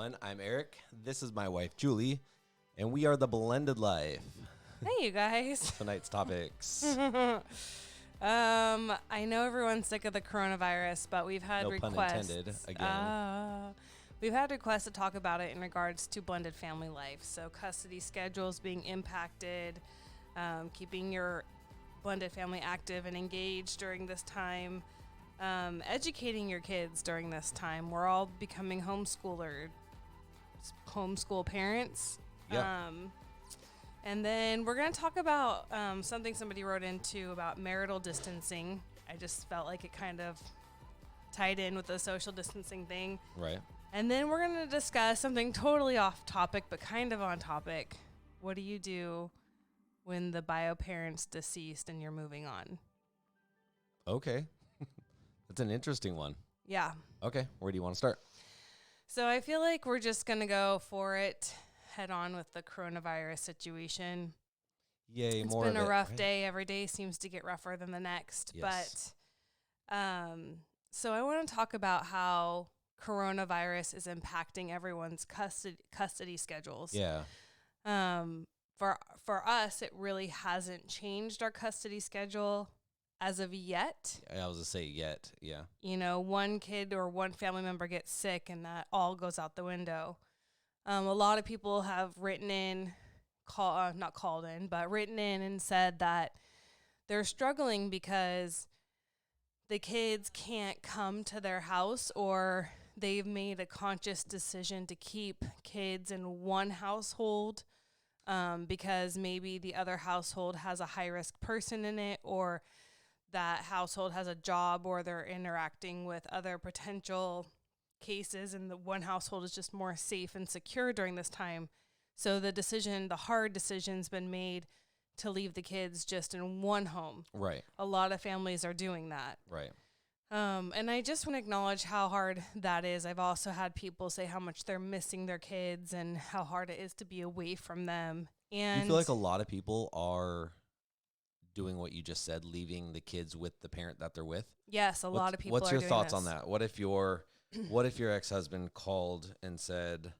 everyone. I'm Eric. This is my wife, Julie, and we are the Blended Life. Hey, you guys. Tonight's topics. I know everyone's sick of the coronavirus, but we've had No requests. pun intended, again. We've had requests to talk about it in regards to blended family life. So custody schedules being impacted, keeping your blended family active and engaged during this time, educating your kids during this time. We're all becoming homeschool parents. Yep. And then we're going to talk about something somebody wrote into about marital distancing. I just felt like it kind of tied in with the social distancing thing. Right. And then we're going to discuss something totally off topic, but kind of on topic. What do you do when the bio parent's deceased and you're moving on? Okay. That's an interesting one. Yeah. Okay. Where do you want to start? So I feel like we're just going to go for it head on with the coronavirus situation. Yay, It's more been of a it, rough right? day. Every day seems to get rougher than the next. Yes. But so I want to talk about how coronavirus is impacting everyone's custody schedules. Yeah. For us, it really hasn't changed our custody schedule as of yet. I was going to say yet. Yeah. You know, one kid or one family member gets sick and that all goes out the window. A lot of people have written in, written in and said that they're struggling because the kids can't come to their house, or they've made a conscious decision to keep kids in one household because maybe the other household has a high-risk person in it, or that household has a job, or they're interacting with other potential cases, and the one household is just more safe and secure during this time. So the hard decision's been made to leave the kids just in one home. Right. A lot of families are doing that. Right. And I just want to acknowledge how hard that is. I've also had people say how much they're missing their kids and how hard it is to be away from them. And Do you feel like a lot of people are doing what you just said, leaving the kids with the parent that they're with? yes, a lot of people What's are your doing thoughts this. on that? What if your ex-husband called and said,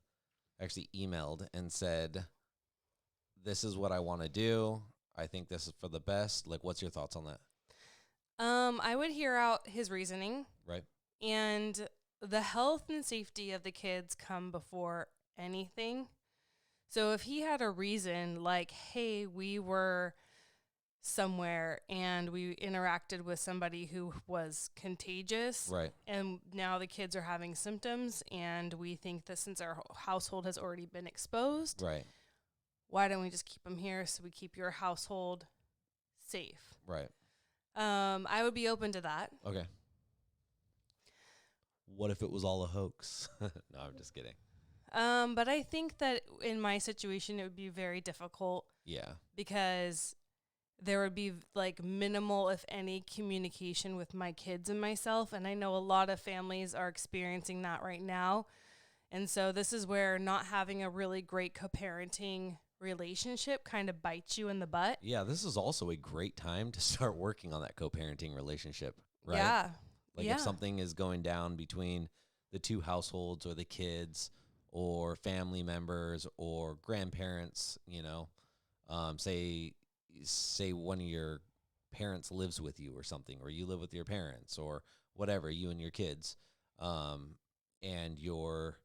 actually emailed and said, this is what I want to do. I think this is for the best. Like, what's your thoughts on that? I would hear out his reasoning. Right. And the health and safety of the kids come before anything. So if he had a reason like, hey, we were somewhere and we interacted with somebody who was contagious, Right. and now the kids are having symptoms, and we think that since our household has already been exposed, Right. why don't we just keep them here so we keep your household safe? Right. I would be open to that. Okay. What if it was all a hoax? No, I'm just kidding. But I think that in my situation, it would be very difficult Yeah. because there would be like minimal, if any, communication with my kids and myself. And I know a lot of families are experiencing that right now. And so this is where not having a really great co-parenting relationship kind of bites you in the butt. Yeah, this is also a great time to start working on that co-parenting relationship, right? Yeah. Like yeah. if something is going down between the two households or the kids or family members or grandparents, you know, say one of your parents lives with you or something, or you live with your parents or whatever, you and your kids, and your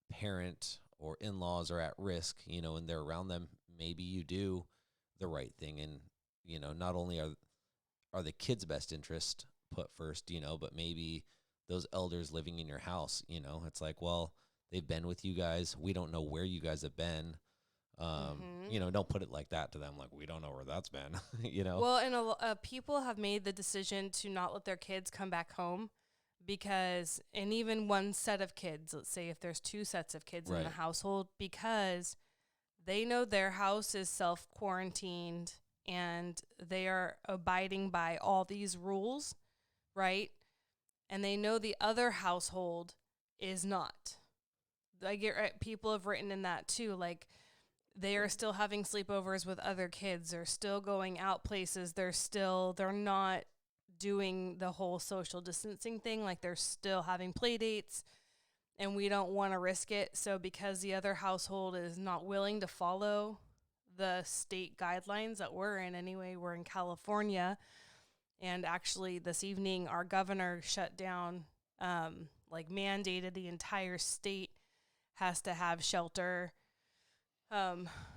parent or in-laws are at risk, you know, and they're around them, maybe you do the right thing. And, you know, not only are the kids' best interest put first, you know, but maybe those elders living in your house, you know, it's like, well, they've been with you guys. We don't know where you guys have been. You know, don't put it like that to them. Like, we don't know where that's been, you know? Well, and people have made the decision to not let their kids come back home because, and even one set of kids, let's say if there's two sets of kids in Right. the household, because they know their house is self-quarantined and they are abiding by all these rules, right? And they know the other household is not. I get people have written in that too, like they are still having sleepovers with other kids. They're still going out places. They're not doing the whole social distancing thing. Like they're still having play dates. and we don't want to risk it. So because the other household is not willing to follow the state guidelines that we're in anyway, we're in California. And actually this evening, our governor shut down, like mandated the entire state has to have shelter,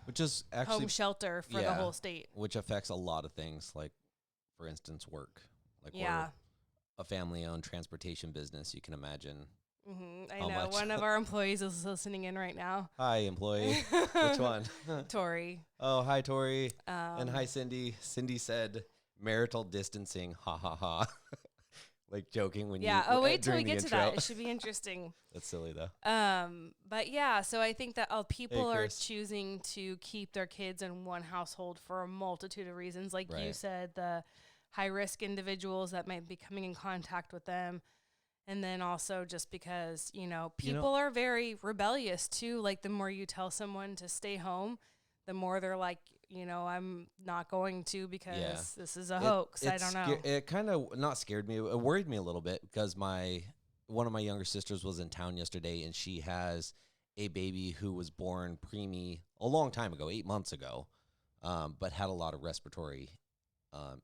which is actually home shelter for the whole state. Which affects a lot of things, like, for instance, work. Like, Yeah. we're a family-owned transportation business, you can imagine. I know. One of our employees is listening in right now. Hi, employee. Which one? Tori. Oh, hi, Tori. And hi, Cindy. Cindy said marital distancing. Ha, ha, ha. Like joking when you... Yeah. Oh, wait till we get to intro. that. It should be interesting. That's silly, though. But yeah, so I think that people are Chris. choosing to keep their kids in one household for a multitude of reasons. Like you Right. said, the high-risk individuals that might be coming in contact with them. And then also just because, people are very rebellious too. Like the more you tell someone to stay home, the more they're like, I'm not going to because this is a hoax. I don't know. It kind of not scared me. It worried me a little bit because one of my younger sisters was in town yesterday, and she has a baby who was born preemie a long time ago, 8 months ago, but had a lot of respiratory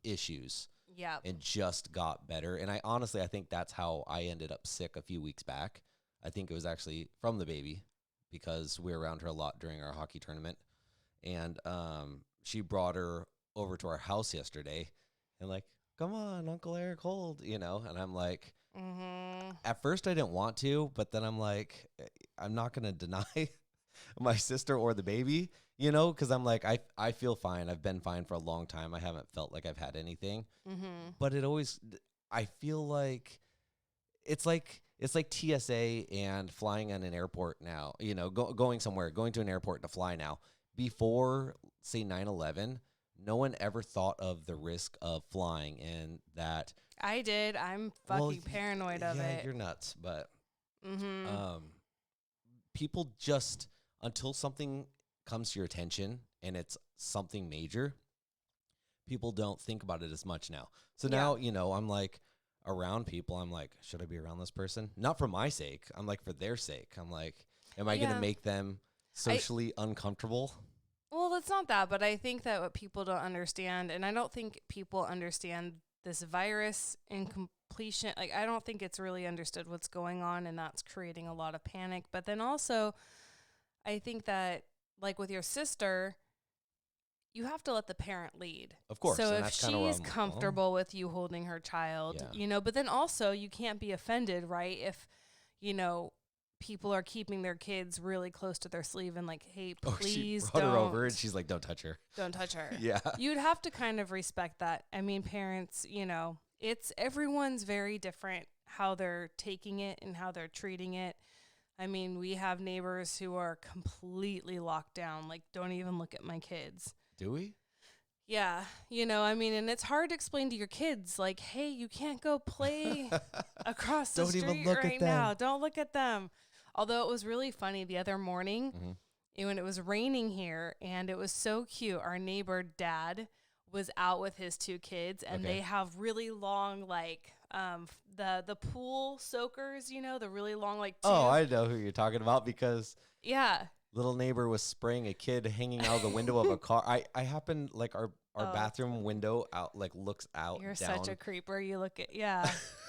issues. Yeah. And just got better. And I think that's how I ended up sick a few weeks back. I think it was actually from the baby because we were around her a lot during our hockey tournament. And she brought her over to our house yesterday and like, come on, Uncle Eric, hold, and I'm like, at first I didn't want to, but then I'm like, I'm not going to deny my sister or the baby, because I'm like, I feel fine. I've been fine for a long time. I haven't felt like I've had anything, but I feel like it's like TSA and flying on an airport now, going somewhere, going to an airport to fly now. Before, say, 9/11, no one ever thought of the risk of flying, and that I did. I'm fucking paranoid of it. You're nuts, but people just, until something comes to your attention and it's something major, people don't think about it as much now. So now, I'm like around people. I'm like, should I be around this person? Not for my sake. I'm like, for their sake. I'm like, am I going to make them socially uncomfortable? Well, it's not that, but I think that what people don't understand, and I don't think people understand this virus in completion. Like, I don't think it's really understood what's going on, and that's creating a lot of panic. But then also, I think that, like with your sister, you have to let the parent lead. Of course. So if she's comfortable with you holding her child, but then also you can't be offended, right? If, people are keeping their kids really close to their sleeve and like, hey, please she brought her over and she's like, don't touch her. Don't touch her. Yeah. You'd have to kind of respect that. I mean, parents, everyone's very different how they're taking it and how they're treating it. I mean, we have neighbors who are completely locked down, like, don't even look at my kids. Do we? Yeah. And it's hard to explain to your kids, like, hey, you can't go play across the street right now. Don't look at them. Although it was really funny the other morning when it was raining here, and it was so cute. Our neighbor dad was out with his two kids, and they have really long, like, the pool soakers, the really long, like, tube. Oh, I know who you're talking about because yeah, little neighbor was spraying a kid hanging out of the window of a car. I happened, like, our bathroom window out, like, looks out. You're down. such a creeper. You look at,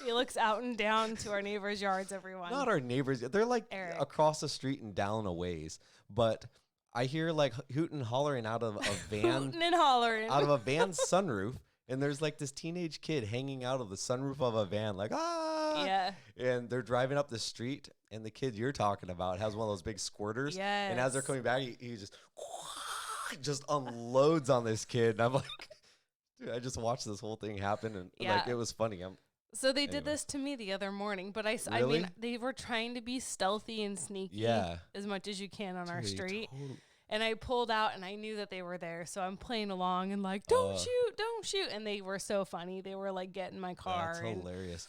he looks out and down to our neighbors' yards, everyone. Not our neighbors. They're like Eric. Across the street and down a ways. But I hear like hooting and hollering out of a van. Hooting and hollering. Out of a van's sunroof. And there's like this teenage kid hanging out of the sunroof of a van like, ah. Yeah. And they're driving up the street. And the kid you're talking about has one of those big squirters. Yes. And as they're coming back, he just unloads on this kid. And I'm like, dude, I just watched this whole thing happen. And like, it was funny. So they did this to me the other morning, but I mean, they were trying to be stealthy and sneaky as much as you can on our street. And I pulled out and I knew that they were there. So I'm playing along and like, don't shoot. And they were so funny. They were like, get in my car. That's hilarious.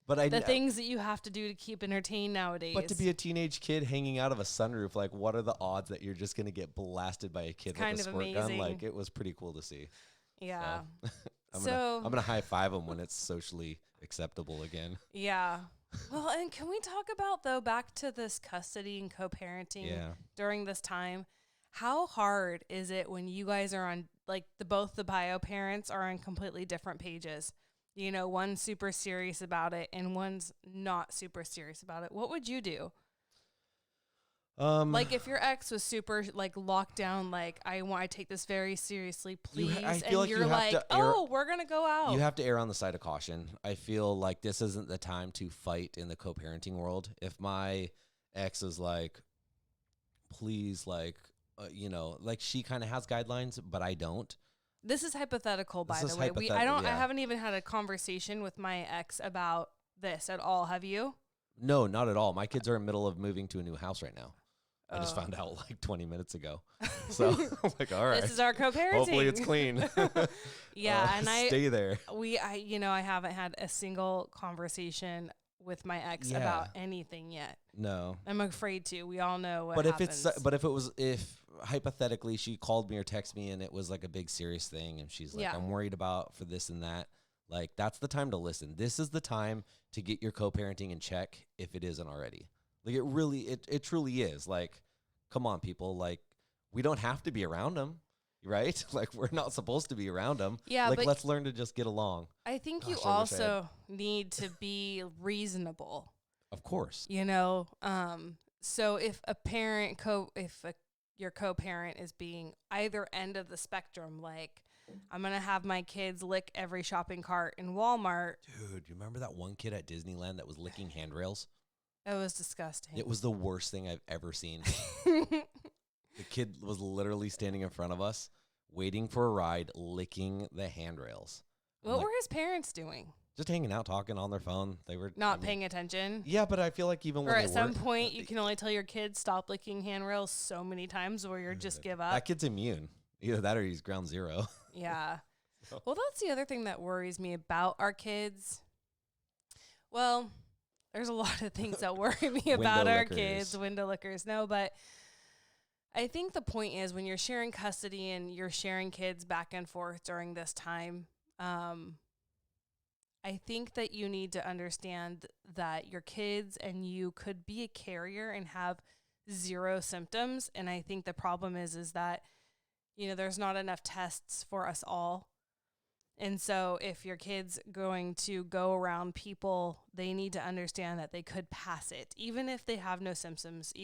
But the things that you have to do to keep entertained nowadays. But to be a teenage kid hanging out of a sunroof, like, what are the odds that you're just going to get blasted by a kid with a squirt gun? Like, it was pretty cool to see. Yeah. So I'm gonna high five them when it's socially acceptable again. Yeah. Well, and can we talk about, though, back to this custody and co-parenting Yeah. during this time? How hard is it when you guys are on, like, both the bio parents are on completely different pages? You know, one's super serious about it and one's not super serious about it. What would you do? Like, if your ex was super, like, locked down, like, I take this very seriously, please, I feel and like you you're have like, to err. oh, we're going to go out. You have to err on the side of caution. I feel like this isn't the time to fight in the co-parenting world. If my ex is like, please, like, like she kind of has guidelines, but I don't. This is hypothetical, by This the is way. I yeah. haven't even had a conversation with my ex about this at all. Have you? No, not at all. My kids are in the middle of moving to a new house right now. I just Oh. found out like 20 minutes ago. So I'm like, all right. This is our co-parenting. Hopefully it's clean. Yeah, and stay there. I haven't had a single conversation with my ex Yeah. about anything yet. No. I'm afraid to. We all know what But happens. if hypothetically she called me or texted me and it was like a big serious thing and she's like, Yeah. I'm worried about for this and that, like that's the time to listen. This is the time to get your co-parenting in check if it isn't already. Like it truly is. Like, come on, people. Like, we don't have to be around them, right? Like, we're not supposed to be around them. Yeah, like, but let's learn to just get along. I think you Gosh, I wish I had- also need to be reasonable. Of course. You know, so if a parent your co-parent is being either end of the spectrum, like I'm gonna have my kids lick every shopping cart in Walmart. Dude, you remember that one kid at Disneyland that was licking handrails? It was disgusting. It was the worst thing I've ever seen. The kid was literally standing in front of us, waiting for a ride, licking the handrails. What were his parents doing? Just hanging out, talking on their phone. They were Not paying attention. Yeah, but I feel like even Or when at some point, you can only tell your kids stop licking handrails so many times where you're just give up. that kid's immune. Either that or he's ground zero. Yeah. Well, that's the other thing that worries me about our kids. Well, there's a lot of things that worry me about our kids. Window lickers. No, but I think the point is when you're sharing custody and you're sharing kids back and forth during this time, I think that you need to understand that your kids and you could be a carrier and have zero symptoms. And I think the problem is that, there's not enough tests for us all. And so if your kid's going to go around people, they need to understand that they could pass it, even if they have no symptoms.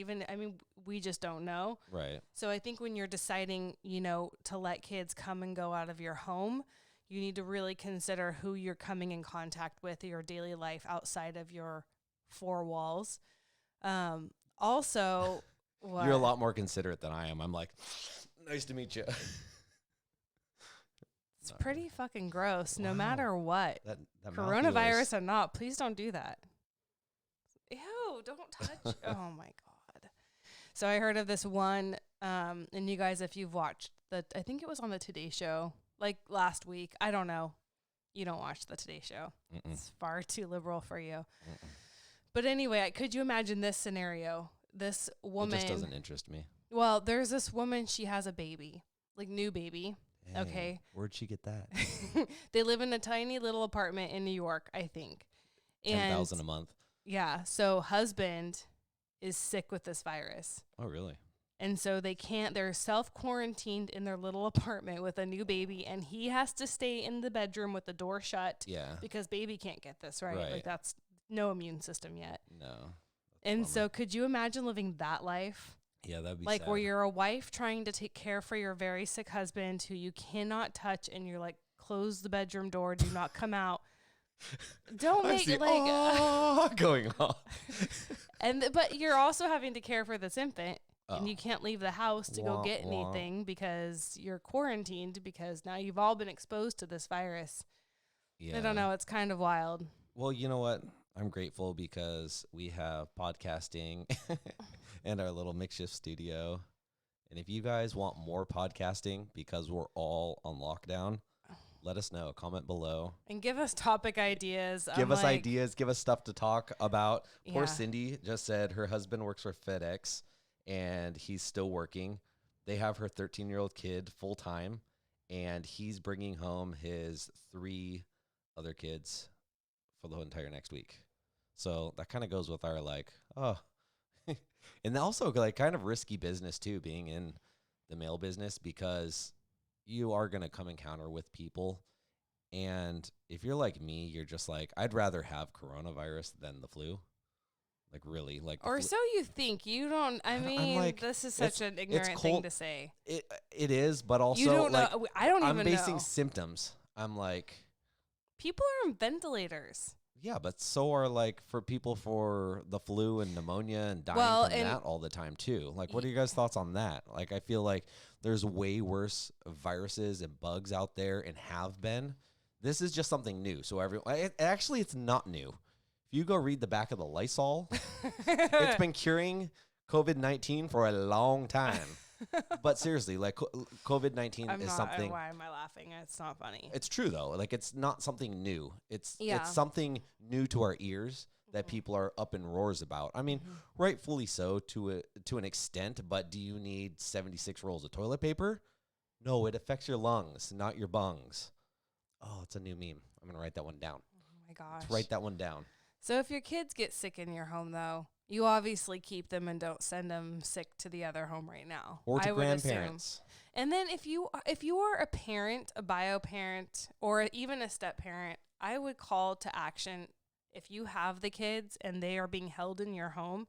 We just don't know. Right. So I think when you're deciding, to let kids come and go out of your home, you need to really consider who you're coming in contact with in your daily life outside of your four walls. Also, what? You're a lot more considerate than I am. I'm like, nice to meet you. It's pretty fucking gross, no Wow. matter what. That Coronavirus or not, please don't do that. Ew, don't touch. Oh, my God. So I heard of this one, and you guys, if you've watched I think it was on the Today Show, like last week. I don't know. You don't watch the Today Show. Mm-mm. It's far too liberal for you. Mm-mm. But anyway, could you imagine this scenario? This woman. It just doesn't interest me. Well, there's this woman. She has a baby, like new baby. Dang, okay. Where'd she get that? They live in a tiny little apartment in New York, I think. $10,000 a month. Yeah. So husband is sick with this virus. Oh, really? And so they're self-quarantined in their little apartment with a new baby, and he has to stay in the bedroom with the door shut. Yeah. Because baby can't get this, right? Right. Like that's no immune system yet. No. And so could you imagine living that life? Yeah, that'd be like sad. where you're a wife trying to take care for your very sick husband who you cannot touch, and you're like, close the bedroom door, do not come out. Don't make it like going on. but you're also having to care for this infant. And you can't leave the house to go get anything because you're quarantined because now you've all been exposed to this virus. Yeah. I don't know. It's kind of wild. Well, you know what? I'm grateful because we have podcasting and our little makeshift studio. And if you guys want more podcasting because we're all on lockdown, let us know. Comment below. And give us topic ideas. Give us ideas. Give us stuff to talk about. Yeah. Poor Cindy just said her husband works for FedEx. And he's still working. They have her 13-year-old kid full time, and he's bringing home his 3 other kids for the whole entire next week. So that kind of goes with our like, oh, and also like kind of risky business too, being in the mail business, because you are going to come encounter with people. And if you're like me, you're just like, I'd rather have coronavirus than the flu. Like really, like the Or flu. so you think. You don't. I I'm mean, like, this is such an it's ignorant thing cold. to say. It is, but You also don't know. like I don't I'm even basing know. symptoms. I'm like, People are on ventilators. yeah, but so are like for people for the flu and pneumonia and dying Well, from and that all the time too. Like, what are you guys' thoughts on that? Like, I feel like there's way worse viruses and bugs out there and have been. This is just something new. So actually, it's not new. If you go read the back of the Lysol, it's been curing COVID-19 for a long time. But seriously, like COVID-19 is something. Why am I laughing? It's not funny. It's true though. Like it's not something new. It's Yeah. something new to our ears that people are up in roars about. I mean, rightfully so to an extent, but do you need 76 rolls of toilet paper? No, it affects your lungs, not your bungs. Oh, it's a new meme. I'm going to write that one down. Oh my gosh. Let's write that one down. So if your kids get sick in your home, though, you obviously keep them and don't send them sick to the other home right now. Or to I would assume. grandparents. And then if you are a parent, a bio parent, or even a step parent, I would call to action. If you have the kids and they are being held in your home,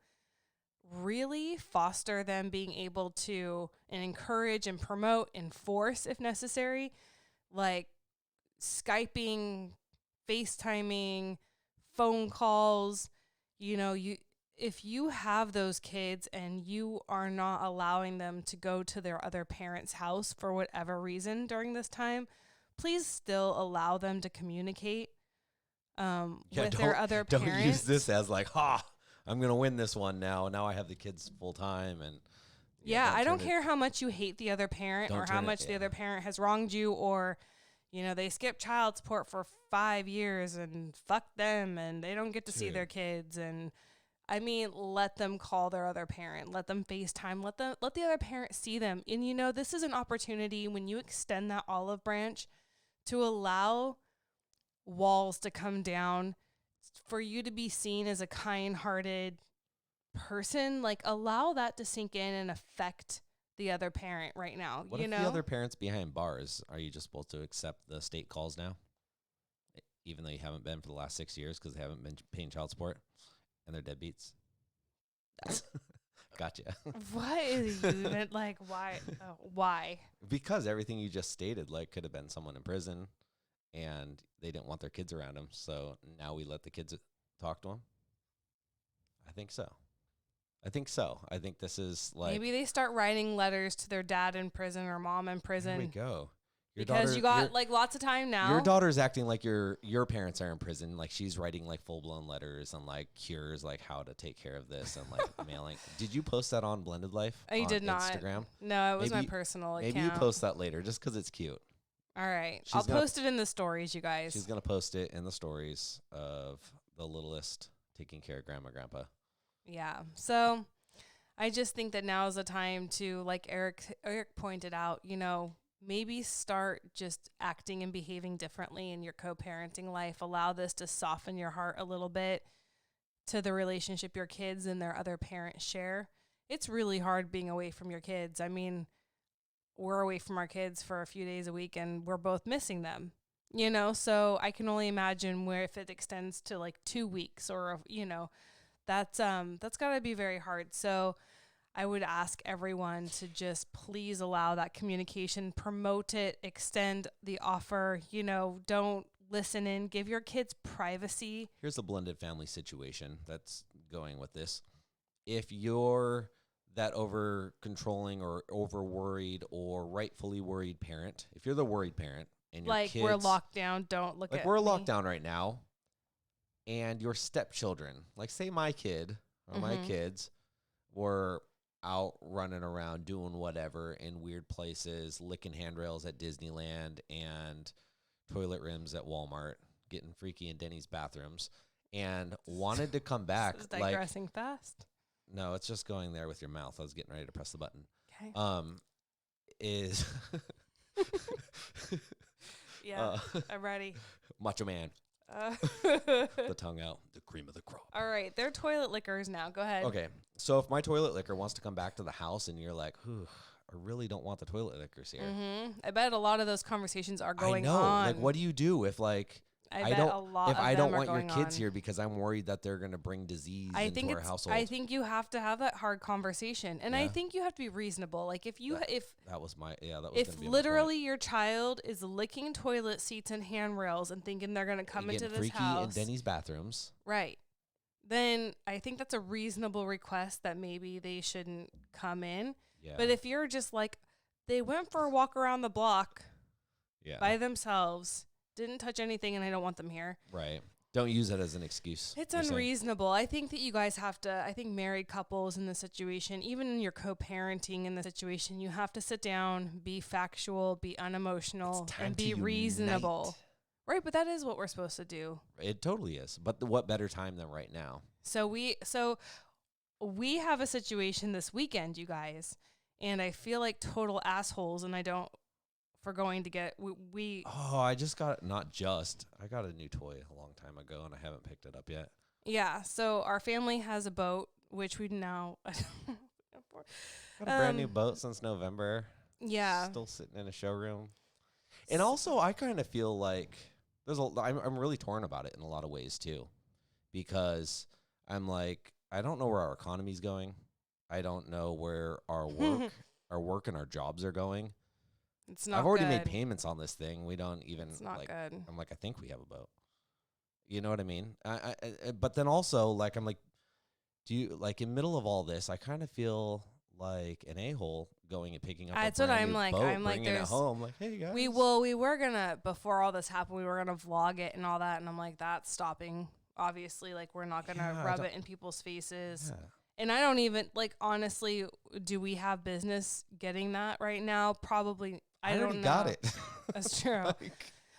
really foster them being able to and encourage and promote, enforce if necessary, like Skyping, FaceTiming, phone calls. If you have those kids and you are not allowing them to go to their other parent's house for whatever reason during this time, please still allow them to communicate with their other parents. Don't use this as like, I'm going to win this one now. Now I have the kids full time. And I don't care how much you hate the other parent or how much the other parent has wronged you, or they skip child support for 5 years and fuck them and they don't get to see their kids. And I mean, let them call their other parent, let them FaceTime, let the other parent see them. And this is an opportunity when you extend that olive branch to allow walls to come down, for you to be seen as a kind-hearted person. Like, allow that to sink in and affect the other parent right now. What if the other parent's behind bars? Are you just supposed to accept the state calls now, even though you haven't been for the last 6 years because they haven't been paying child support and they're deadbeats? Gotcha. What is even like? Why? Why? Because everything you just stated, like, could have been someone in prison, and they didn't want their kids around them. So now we let the kids talk to them. I think so. I think this is like, maybe they start writing letters to their dad in prison or mom in prison. Here we go. Because you got like lots of time now. Your daughter's acting like your parents are in prison. Like she's writing like full blown letters and like cures, like how to take care of this and like mailing. Did you post that on Blended Life? I did not. Instagram? No, it was my personal account. Maybe you post that later just because it's cute. All right. I'll post it in the stories, you guys. She's going to post it in the stories of the littlest taking care of grandma, grandpa. Yeah. So I just think that now is the time to, like Eric pointed out, maybe start just acting and behaving differently in your co-parenting life. Allow this to soften your heart a little bit to the relationship your kids and their other parents share. It's really hard being away from your kids. I mean, we're away from our kids for a few days a week and we're both missing them, so I can only imagine where if it extends to like 2 weeks or, that's gotta be very hard. So I would ask everyone to just please allow that communication, promote it, extend the offer, don't listen in, give your kids privacy. Here's a blended family situation that's going with this. If you're that over controlling or over worried or rightfully worried parent, if you're the worried parent and your kids, we're locked down, don't look at me. We're locked down right now, and your stepchildren, like say my kid or my kids were out running around doing whatever in weird places, licking handrails at Disneyland and toilet rims at Walmart, getting freaky in Denny's bathrooms, and wanted to come back. This is digressing fast. No, it's just going there with your mouth. I was getting ready to press the button. Okay. Is yeah, I'm ready. Macho Man. The tongue out, the cream of the crop. All right, they're toilet lickers now. Go ahead. Okay, so if my toilet licker wants to come back to the house and you're like, I really don't want the toilet lickers here. I bet a lot of those conversations are going on. I know. Like, what do you do if like I bet a lot if of I them don't are want your going kids on. here because I'm worried that they're gonna bring disease into our household? I think you have to have that hard conversation, and I Yeah. think you have to be reasonable. Like if That was my that was if gonna be my literally your child is licking toilet seats and handrails and thinking they're gonna come point. into Getting this freaky house, in Denny's bathrooms. right? Then I think that's a reasonable request that maybe they shouldn't come in. Yeah. But if you're just like, they went for a walk around the block by themselves, didn't touch anything, and I don't want them here. Right. Don't use it as an excuse. It's unreasonable. I think that you guys have to, I think married couples in this situation, even in your co-parenting in the situation, you have to sit down, be factual, be unemotional, and be reasonable. Right, but that is what we're supposed to do. It totally is. But what better time than right now? So we have a situation this weekend, you guys, and I feel like total assholes, and I don't for going to get we. Oh, I just got I got a new toy a long time ago, and I haven't picked it up yet. Yeah, so our family has a boat, which we now Got a brand new boat since November. Yeah, Still sitting in a showroom. And also, I kind of feel like I'm really torn about it in a lot of ways too, because I'm like, I don't know where our economy's going. I don't know where our work and our jobs are going. It's not. I've already good. made payments on this thing. We don't even. It's not good. I'm like, I think we have a boat. You know what I mean? But then also, like, I'm like, do you like in middle of all this? I kind of feel like an a-hole going and picking up. That's a what brand I'm new like. Boat, I'm like, bringing it home. Like, hey guys. We were gonna before all this happened. We were gonna vlog it and all that, and I'm like, that's stopping. Obviously, like we're not gonna rub it in people's faces. Yeah. And I don't even like honestly. Do we have business getting that right now? Probably. I don't know. Got it. That's true.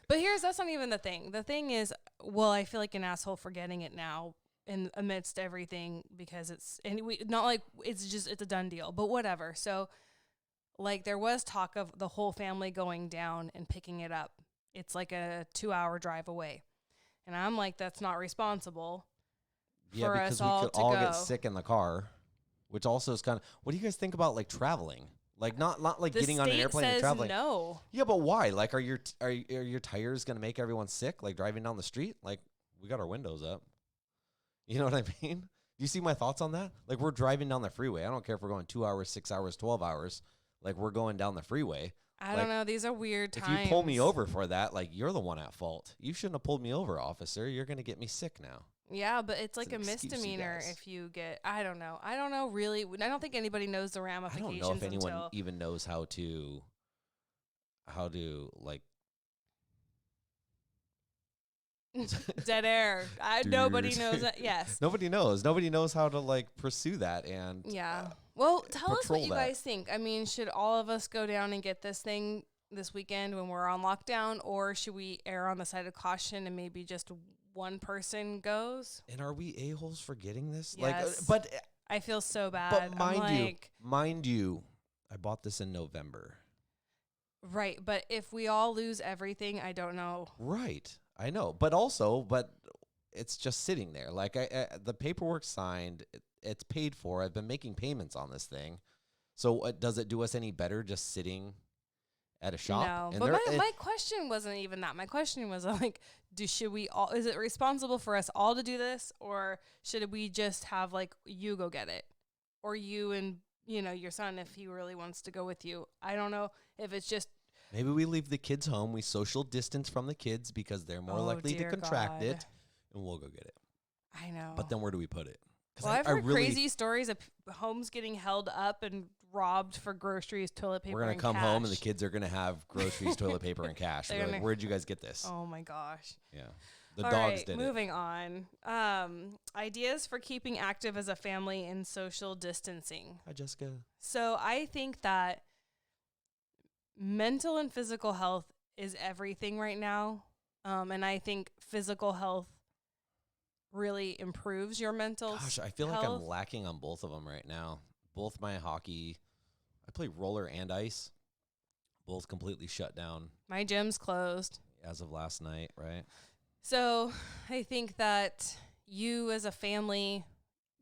But that's not even the thing. The thing is, well, I feel like an asshole for getting it now in amidst everything because it's not like it's a done deal, but whatever. So like there was talk of the whole family going down and picking it up. It's like a 2-hour drive away. And I'm like, that's not responsible for us all to go. Yeah, because we could all get sick in the car, which also is kind of, what do you guys think about like traveling? Like not like getting on an airplane and traveling. No. Yeah, but why? Like, are your tires gonna make everyone sick? Like driving down the street? Like we got our windows up. You know what I mean? Do you see my thoughts on that? Like we're driving down the freeway. I don't care if we're going 2 hours, 6 hours, 12 hours. Like we're going down the freeway. I don't know. These are weird times. If you pull me over for that, like you're the one at fault. You shouldn't have pulled me over, officer. You're gonna get me sick now. Yeah, but it's like a misdemeanor if you get. I don't know really. I don't think anybody knows the ramifications. I don't know if anyone even knows how to like. Dead air. Nobody knows that. Yes. Nobody knows. Nobody knows how to like pursue that and. Yeah. Well, tell us what you guys think. I mean, should all of us go down and get this thing this weekend when we're on lockdown, or should we err on the side of caution and maybe just one person goes? And are we a-holes for getting this? Yes. Like, but I feel so bad. But mind you, I bought this in November. Right, but if we all lose everything, I don't know. Right, I know, but it's just sitting there. Like the paperwork's signed, it's paid for. I've been making payments on this thing. So does it do us any better just sitting at a shop? No, but my question wasn't even that. My question was like, should we all? Is it responsible for us all to do this, or should we just have like you go get it, or you and your son if he really wants to go with you? I don't know if it's just. Maybe we leave the kids home. We social distance from the kids because they're more likely to contract it, and we'll go get it. I know. But then where do we put it? Well, I've heard crazy stories of homes getting held up and robbed for groceries, toilet paper, and cash. We're going to come home and the kids are going to have groceries, toilet paper, and cash. We're like, where'd you guys get this? Oh, my gosh. Yeah. The dogs did it. Moving on. Ideas for keeping active as a family in social distancing. Hi, Jessica. So I think that mental and physical health is everything right now. And I think physical health really improves your mental health. Gosh, I feel like I'm lacking on both of them right now. Both my hockey, I play roller and ice, both completely shut down. My gym's closed. As of last night, right? So I think that you as a family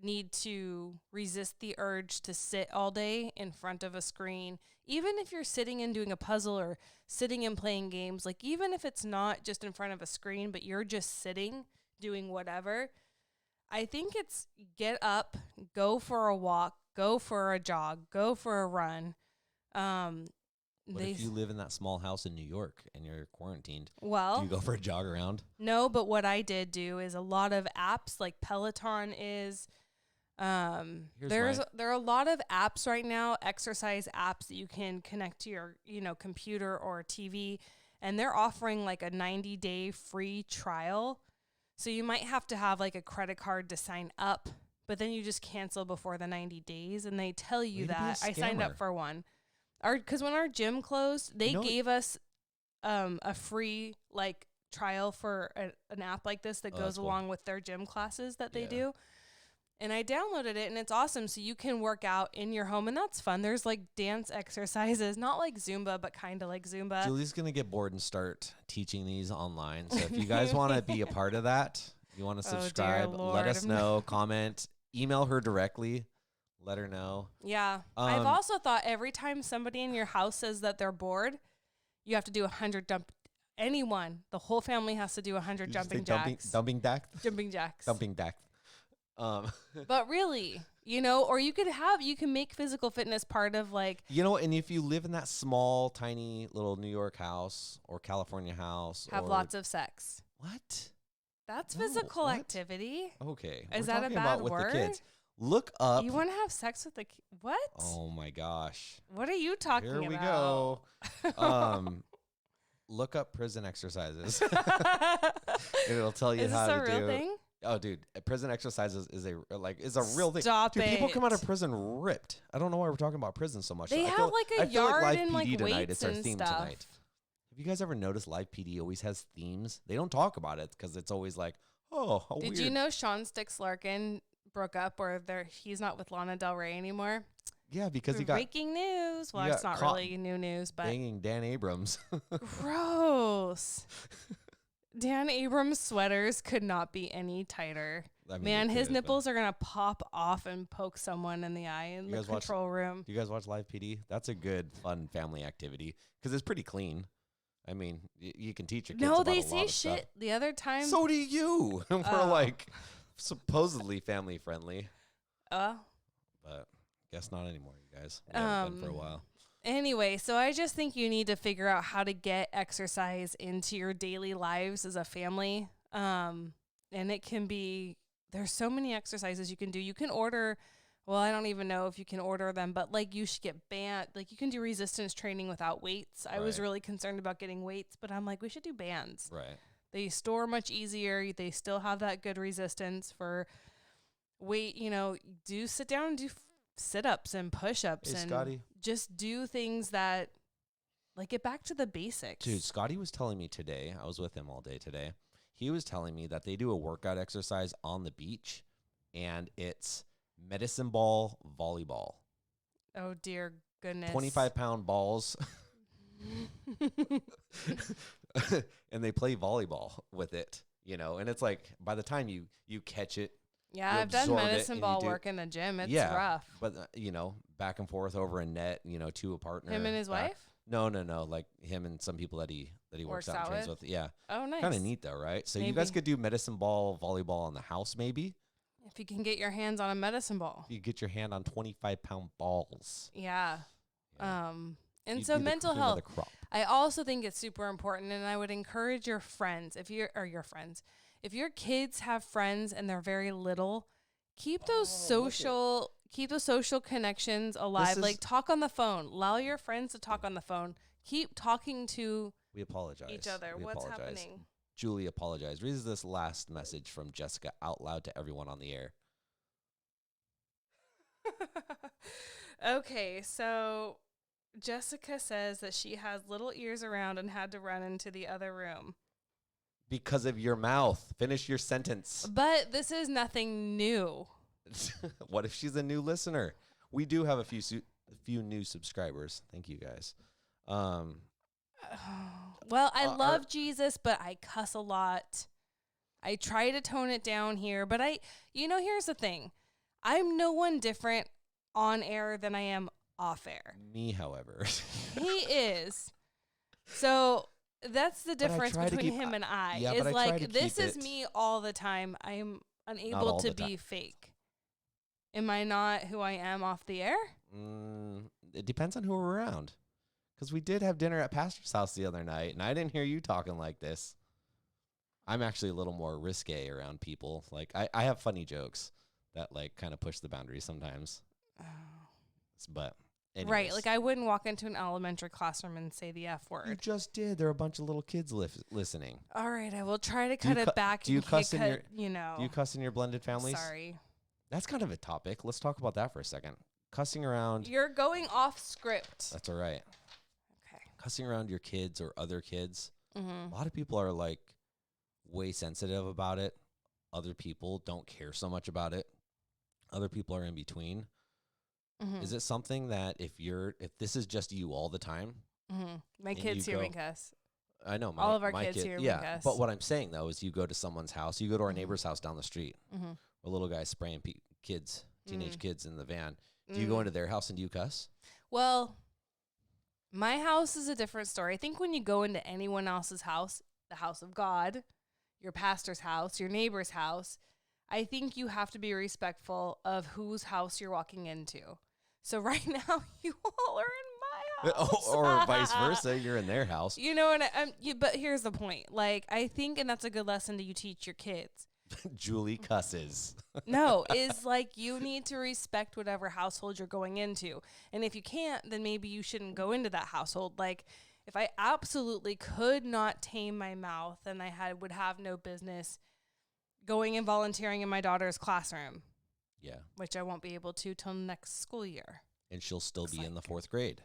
need to resist the urge to sit all day in front of a screen. Even if you're sitting and doing a puzzle or sitting and playing games, like even if it's not just in front of a screen, but you're just sitting doing whatever, I think it's get up, go for a walk, go for a jog, go for a run. Um, What if you live in that small house in New York and you're quarantined? Do you go for a jog around? No, but what I did do is a lot of apps like Peloton is. There are a lot of apps right now, exercise apps that you can connect to your, computer or TV, and they're offering like a 90-day free trial. So you might have to have like a credit card to sign up, but then you just cancel before the 90 days, and they tell you that. I signed up for one. Because when our gym closed, they gave us a free like trial for an app like this that goes along with their gym classes that they do. And I downloaded it, and it's awesome. So you can work out in your home, and that's fun. There's like dance exercises, not like Zumba, but kind of like Zumba. Julie's going to get bored and start teaching these online. So if you guys want to be a part of that, you want to subscribe, let us know, comment, email her directly, let her know. Yeah. I've also thought every time somebody in your house says that they're bored, you have to do 100 anyone, the whole family has to do 100 jumping jacks. Dumping jacks? Jumping jacks. Dumping jacks. But really, or you can make physical fitness part of like, and if you live in that small, tiny little New York house or California house, have lots of sex. What? That's physical activity. Okay. Is that a bad word? With the kids. Look up. You want to have sex with what? Oh my gosh. What are you talking about? Here we go. Look up prison exercises. It'll tell you how to do. Is this a real thing? Oh, dude, prison exercises is a real thing. Stop dude, it. People come out of prison ripped. I don't know why we're talking about prison so much. They have like a yard and like weights tonight. It's our theme stuff. Tonight. Have you guys ever noticed Live PD always has themes? They don't talk about it because it's always like, oh, how weird. Did you know Sean Sticks Larkin broke up, or he's not with Lana Del Rey anymore? Yeah, because he got breaking news. Well, it's not really new news, but banging Dan Abrams. Gross. Dan Abrams' sweaters could not be any tighter. I mean, man, his nipples are going to pop off and poke someone in the eye in the control room. Do you guys watch Live PD? That's a good, fun family activity because it's pretty clean. I mean, you can teach your kids about a lot of stuff. No, they say shit the other time. So do you. We're like supposedly family friendly. But guess not anymore, you guys. We haven't been for a while. Anyway, so I just think you need to figure out how to get exercise into your daily lives as a family. And it can be, there's so many exercises you can do. You can order, well, I don't even know if you can order them, but like you should get band, like you can do resistance training without weights. I was really concerned about getting weights, but I'm like, we should do bands. Right. They store much easier. They still have that good resistance for weight, do sit down and do sit-ups and push-ups and Scotty, just do things that like get back to the basics. Dude, Scotty was telling me today, I was with him all day today. He was telling me that they do a workout exercise on the beach and it's medicine ball volleyball. Oh dear goodness. 25-pound balls. And they play volleyball with it, and it's like by the time you catch it. Yeah, I've done medicine ball work in the gym. It's rough. But, back and forth over a net, to a partner. Him and his wife? No. Like him and some people that he works out and trains with. Yeah. Oh, nice. Kind of neat, though, right? So you guys could do medicine ball, volleyball in the house, maybe? If you can get your hands on a medicine ball. You get your hand on 25-pound balls. Yeah. And so mental health. I also think it's super important, and I would encourage your friends, if your kids have friends and they're very little, keep those social connections alive. Like talk on the phone. Allow your friends to talk on the phone. Keep talking to each other. What's happening? Julie apologized. Read this last message from Jessica out loud to everyone on the air. Okay, so Jessica says that she has little ears around and had to run into the other room. Because of your mouth. Finish your sentence. But this is nothing new. What if she's a new listener? We do have a few new subscribers. Thank you guys. Well, I love Jesus, but I cuss a lot. I try to tone it down here, but here's the thing. I'm no one different on air than I am off air. Me, however. He is. So that's the difference between him and I. Yeah, is but I like, try to this keep is it me all the time. I'm unable to be fake. Am I not who I am off the air? It depends on who we're around. Because we did have dinner at Pastor's house the other night, and I didn't hear you talking like this. I'm actually a little more risque around people. Like, I have funny jokes that, like, kind of push the boundaries sometimes. Oh. But, anyways. Right. Like, I wouldn't walk into an elementary classroom and say the F word. You just did. There are a bunch of little kids listening. All right. I will try to cut it back. Do you cuss in your, you know. Do you cuss in your blended families? Sorry. That's kind of a topic. Let's talk about that for a second. Cussing around. You're going off script. That's all right. Okay. Cussing around your kids or other kids. Mm-hmm. A lot of people are, like, way sensitive about it. Other people don't care so much about it. Other people are in between. Mm-hmm. Is it something that if this is just you all the time? Mm-hmm. My kids hear me cuss. I know. All of our kids hear me cuss. But what I'm saying, though, is you go to someone's house. You go to our neighbor's house down the street. Mm-hmm. A little guy spraying teenage kids in the van. Do you go into their house and do you cuss? Well, my house is a different story. I think when you go into anyone else's house, the house of God, your pastor's house, your neighbor's house, I think you have to be respectful of whose house you're walking into. So right now, you all are in my house. Or vice versa, you're in their house. You know, but here's the point. Like, I think, and that's a good lesson that you teach your kids. Julie cusses. No, is like you need to respect whatever household you're going into. And if you can't, then maybe you shouldn't go into that household. Like, if I absolutely could not tame my mouth, then would have no business going and volunteering in my daughter's classroom. Yeah. Which I won't be able to till next school year. And she'll still be in the 4th grade.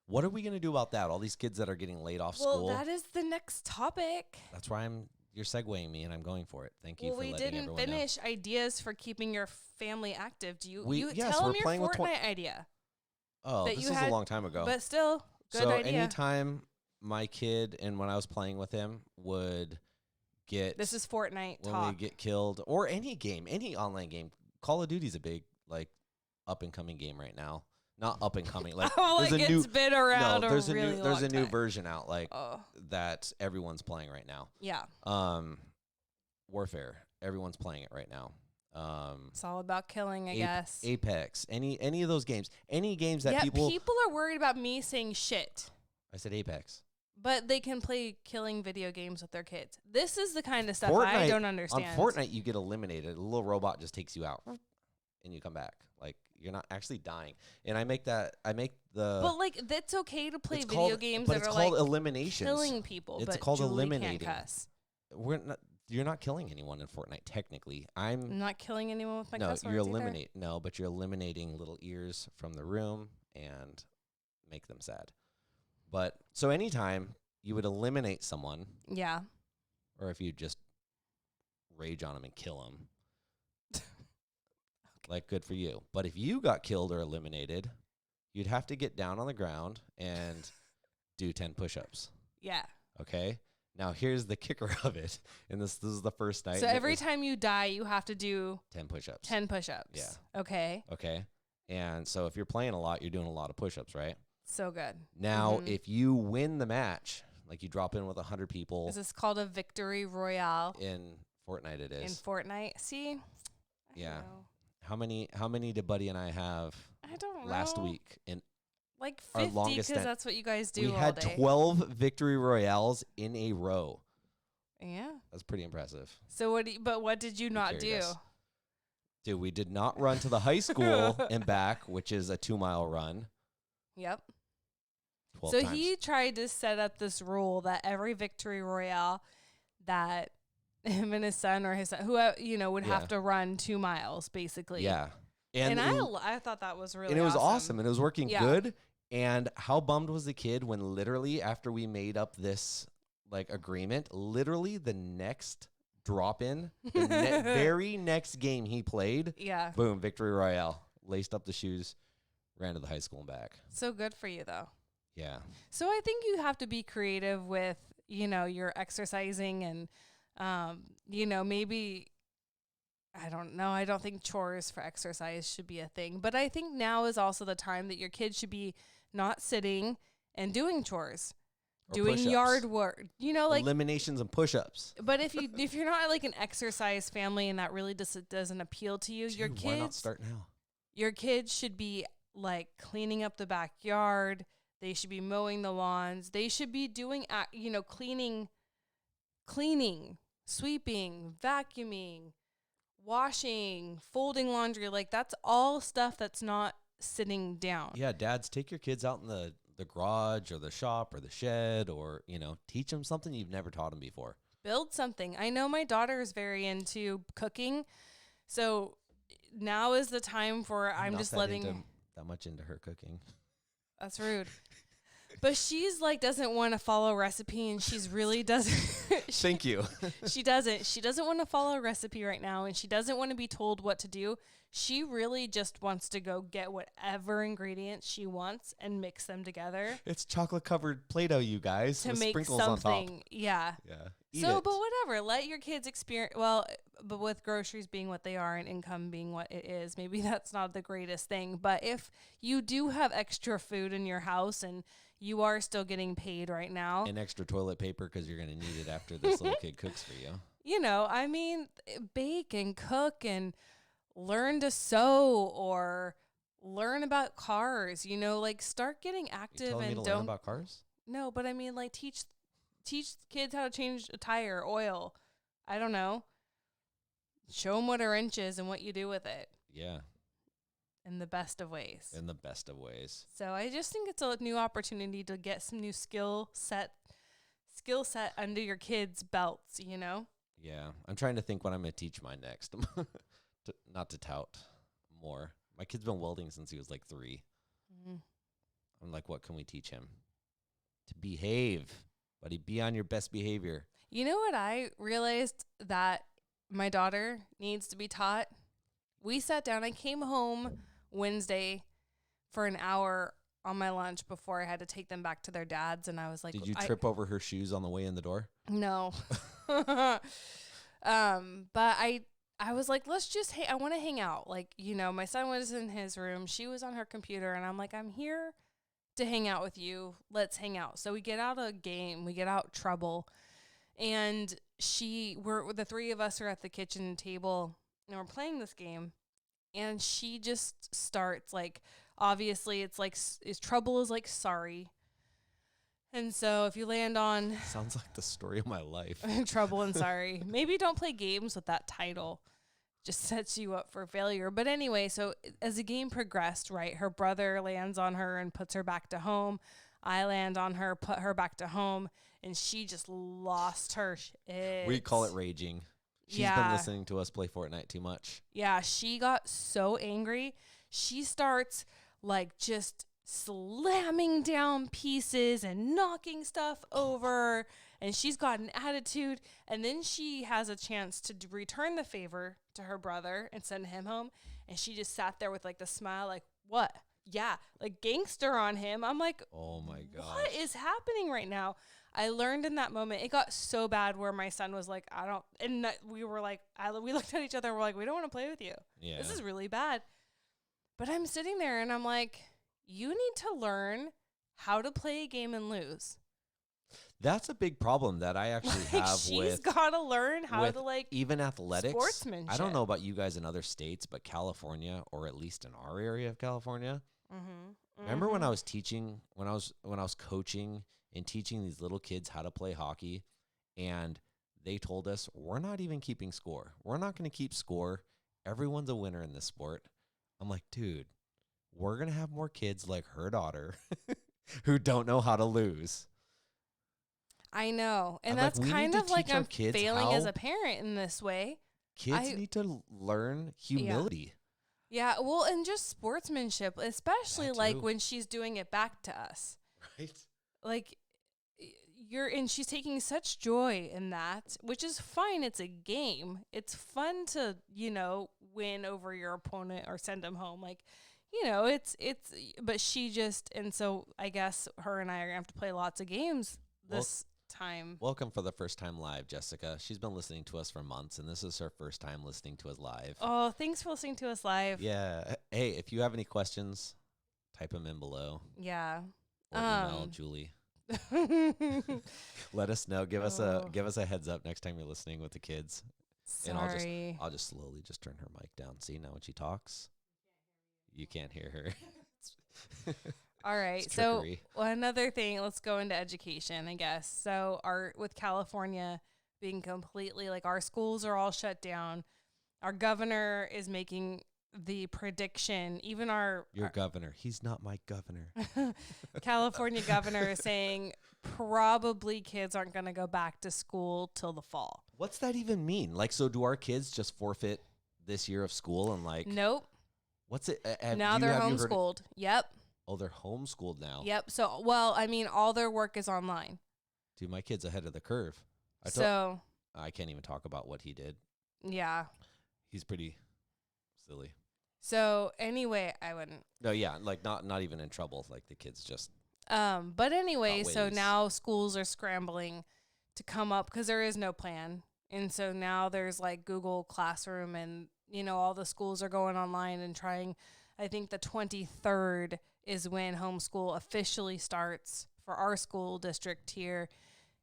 What are we going to do about that? All these kids that are getting laid off school. Well, that is the next topic. That's why you're segueing me, and I'm going for it. Thank you for letting everyone know. We didn't finish ideas for keeping your family active. Do you yes, tell we're them your playing Fortnite idea? Oh, this was a long time ago. But still, good idea. So anytime my kid, and when I was playing with him, would get... This is Fortnite when talk. we get killed, or any game, any online game. Call of Duty's a big, like, up-and-coming game right now. Not up-and-coming. Like, it's been around there's a really long There's a new time. version out, like, that everyone's playing right now. Yeah. Warfare. Everyone's playing it right now. It's all about killing, I guess. Apex. Any of those games. Any games that people are worried about me saying shit. I said Apex. But they can play killing video games with their kids. This is the kind of stuff Fortnite, I don't understand. On Fortnite, you get eliminated. A little robot just takes you out, and you come back. Like, you're not actually dying. And I make the... But, like, that's okay to play video games that are, called eliminations. Killing people. It's but called Julie eliminating. Can't cuss. You're not killing anyone in Fortnite, technically. I'm not killing anyone with my cuss words but you're eliminating little ears from the room and make them sad. But, so anytime you would eliminate someone. Yeah. Or if you just rage on them and kill them. Like, good for you. But if you got killed or eliminated, you'd have to get down on the ground and do 10 push-ups. Yeah. Okay? Now, here's the kicker of it. And this is the first night. So every time you die, you have to do 10 push-ups. 10 push-ups. Yeah. Okay. Okay. And so if you're playing a lot, you're doing a lot of push-ups, right? So good. Now, if you win the match, like you drop in with 100 people. Is this called a victory royale? In Fortnite, it is. In Fortnite? See? Yeah. How many did Buddy and I have? I don't know. Last week in like 50, because that's what you guys do. We had 12 victory royales in a row. Yeah, that's pretty impressive. So what did you not do? Dude, we did not run to the high school and back, which is a 2-mile run. Yep. 12 so times. He tried to set up this rule that every victory royale that him and his son or his son, who would have to run 2 miles basically. Yeah. And I thought that was really and it was awesome. And it was working good. And how bummed was the kid when literally after we made up this like agreement, literally the next drop in, the very next game he played, boom, victory royale, laced up the shoes, ran to the high school and back. So good for you though. Yeah. So I think you have to be creative with, your exercising and Maybe, I don't know. I don't think chores for exercise should be a thing. But I think now is also the time that your kids should be not sitting and doing chores, Or doing push-ups. yard work. Like Eliminations and push-ups. But if you're not like an exercise family and that really just doesn't appeal to you, your Dude, why not kids start now? your kids should be like cleaning up the backyard. They should be mowing the lawns. They should be doing cleaning, sweeping, vacuuming, washing, folding laundry. Like that's all stuff that's not sitting down. Yeah, dads, take your kids out in the garage or the shop or the shed, or, teach them something you've never taught them before. Build something. I know my daughter is very into cooking. So now is the time for I'm just letting that much into her cooking. That's rude. But she's like doesn't want to follow a recipe, and she's really doesn't. Thank you. She doesn't. She doesn't want to follow a recipe right now, and she doesn't want to be told what to do. She really just wants to go get whatever ingredients she wants and mix them together. It's chocolate covered Play-Doh, you guys, to with make sprinkles something. on top. Yeah. Eat So, it. but whatever. Let your kids experience. Well, but with groceries being what they are and income being what it is, maybe that's not the greatest thing. But if you do have extra food in your house and you are still getting paid right now, and extra toilet paper because you're going to need it after this little kid cooks for you. Bake and cook and learn to sew or learn about cars. Start getting active. You telling me to learn about cars? No, but teach kids how to change a tire, oil. I don't know. Show them what a wrench is and what you do with it. Yeah. In the best of ways. So I just think it's a new opportunity to get some new skill set under your kids' belts, Yeah. I'm trying to think what I'm going to teach mine next. Not to tout more. My kid's been welding since he was like 3. Mm-hmm. I'm like, what can we teach him? To behave. Buddy, be on your best behavior. You know what I realized that my daughter needs to be taught? We sat down. I came home Wednesday for an hour on my lunch before I had to take them back to their dad's, and I was like, did you trip over her shoes on the way in the door? No. But I was like, let's just I want to hang out. My son was in his room. She was on her computer, and I'm like, I'm here to hang out with you. Let's hang out. So we get out a game. We get out Trouble. And the three of us are at the kitchen table, and we're playing this game. And she just starts, obviously, it's like, Trouble is like sorry. And so if you land on... Sounds like the story of my life. Trouble and sorry. Maybe don't play games with that title. Just sets you up for failure. But anyway, so as the game progressed, right, her brother lands on her and puts her back to home. I land on her, put her back to home, and she just lost her shit. We call it raging. She's been listening to us play Fortnite too much. Yeah, she got so angry. She starts, just slamming down pieces and knocking stuff over, and she's got an attitude. And then she has a chance to return the favor to her brother and send him home, and she just sat there with the smile, what? Yeah, gangster on him. I'm like, oh my gosh, what is happening right now? I learned in that moment. It got so bad where my son was like, I don't, and we were like, we looked at each other and we're like, we don't want to play with you. Yeah, this is really bad. But I'm sitting there and I'm like, you need to learn how to play a game and lose. That's a big problem that I actually have she's got to learn how to even athletics. Sportsmanship. I don't know about you guys in other states, but California, or at least in our area of California. Mm-hmm. Remember when I was teaching, when I was coaching and teaching these little kids how to play hockey, and they told us, we're not even keeping score. We're not going to keep score. Everyone's a winner in this sport. I'm like, dude, we're going to have more kids like her daughter who don't know how to lose. I know. And that's kind of like I'm failing as a parent in this way. Kids need to learn humility. Yeah, well, and just sportsmanship, especially when she's doing it back to us. Right. And she's taking such joy in that, which is fine. It's a game. It's fun to, win over your opponent or send them home. But she just, and so I guess her and I are going to have to play lots of games this time. Welcome for the first time live, Jessica. She's been listening to us for months, and this is her first time listening to us live. Oh, thanks for listening to us live. Yeah. Hey, if you have any questions, type them in below. Yeah. Or email Julie. Let us know. Give us a heads up next time you're listening with the kids. Sorry. And I'll just slowly just turn her mic down. See, now when she talks, you can't hear her. All right. So another thing, let's go into education, I guess. So with California being completely like our schools are all shut down. Our governor is making the prediction, even our governor. He's not my governor. California governor is saying probably kids aren't going to go back to school till the fall. What's that even mean? Like, so do our kids just forfeit this year of school and like? Nope. What's it? Now they're homeschooled. Yep. Oh, they're homeschooled now. Yep. So, well, I mean, all their work is online. Dude, my kid's ahead of the curve. I can't even talk about what he did. Yeah. He's pretty silly. So anyway, I wouldn't. No, yeah, like not even in trouble. Like the kids just. But anyway, so now schools are scrambling to come up because there is no plan, and so now there's like Google Classroom, and all the schools are going online and trying. I think the 23rd is when homeschool officially starts for our school district here,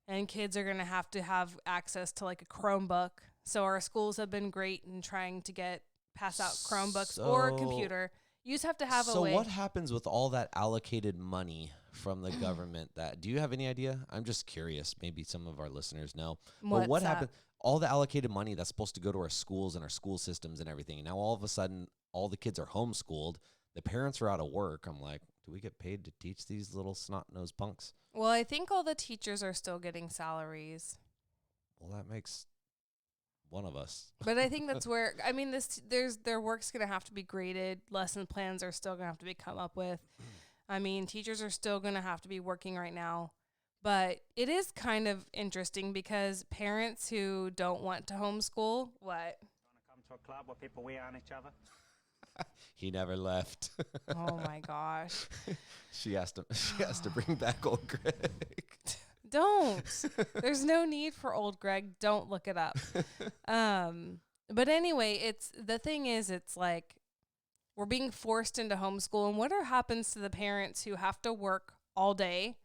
and kids are going to have access to like a Chromebook. So our schools have been great in trying to pass out Chromebooks or a computer. You just have to have a way. So what happens with all that allocated money from the government? Do you have any idea? I'm just curious. Maybe some of our listeners know. But what happened? All the allocated money that's supposed to go to our schools and our school systems and everything. And now all of a sudden, all the kids are homeschooled. The parents are out of work. I'm like, do we get paid to teach these little snot-nosed punks? Well, I think all the teachers are still getting salaries. Well, that makes one of us. But I think that's where, I mean, their work's going to have to be graded. Lesson plans are still going to have to be come up with. I mean, teachers are still going to have to be working right now. But it is kind of interesting because parents who don't want to homeschool, what? Come to a club where people wee on each other. He never left. Oh my gosh. She has to bring back old Greg. Don't. There's no need for old Greg. Don't look it up. But anyway, it's like we're being forced into homeschool. And what happens to the parents who have to work all day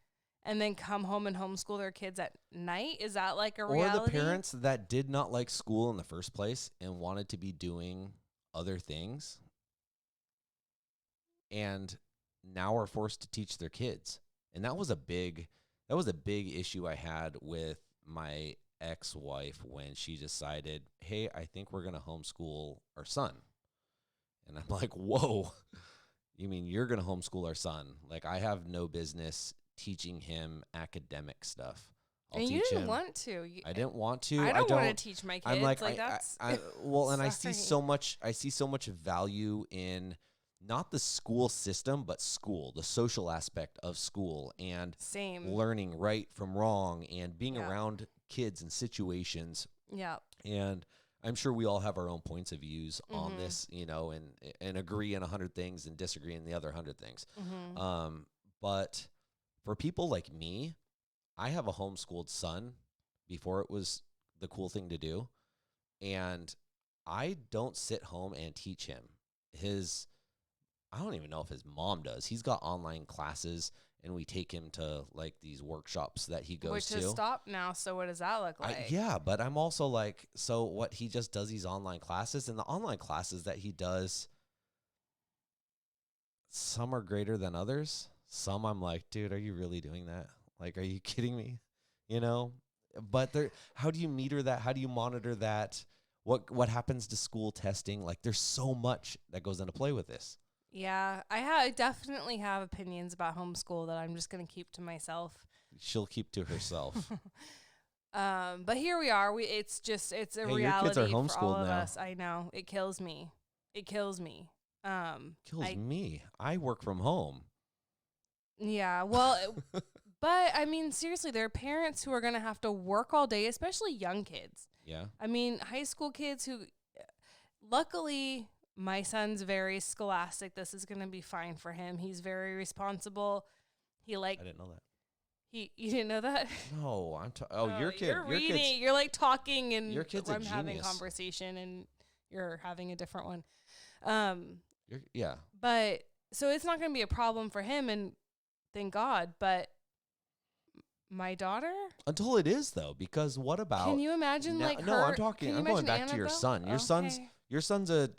and then come home and homeschool their kids at night? Is that like a reality? Or the parents that did not like school in the first place and wanted to be doing other things and now are forced to teach their kids. And that was a big issue I had with my ex-wife when she decided, hey, I think we're going to homeschool our son. And I'm like, whoa, you mean you're going to homeschool our son? Like, I have no business teaching him academic stuff. And you didn't want to. I didn't want to. I don't want to teach my kids. I'm like that's and I see so much value in not the school system, but the social aspect of school and learning right from wrong and being around kids and situations. Yeah. And I'm sure we all have our own points of views on this, and agree on 100 things and disagree on the other 100 things. But for people like me, I have a homeschooled son before it was the cool thing to do. And I don't sit home and teach him. I don't even know if his mom does. He's got online classes, and we take him to like these workshops that he goes to. Which has stopped now, so what does that look like? Yeah, but I'm also like, so what he just does these online classes, and the online classes that he does, some are greater than others. Some I'm like, dude, are you really doing that? Like, are you kidding me? But how do you meter that? How do you monitor that? What happens to school testing? Like, there's so much that goes into play with this. Yeah, I definitely have opinions about homeschool that I'm just going to keep to myself. She'll keep to herself. But here we are. It's a reality your kids are homeschooled for all of now. us. I know. It kills me. Kills me. I work from home. Yeah, well, but I mean, seriously, there are parents who are going to have to work all day, especially young kids. Yeah. I mean, high school kids who, luckily, my son's very scholastic. This is going to be fine for him. He's very responsible. I didn't know that. You didn't know that? No, your kid. You're Your reading. kid's, You're like talking, and your kid's a I'm having genius. conversation, and you're having a different one. Yeah. But so it's not going to be a problem for him, and thank God. But my daughter. Until it is though, because what about? Can you imagine now, like no, her? I'm talking. Can you I'm going imagine back to your Annabelle? son. Your son's Okay. your son's a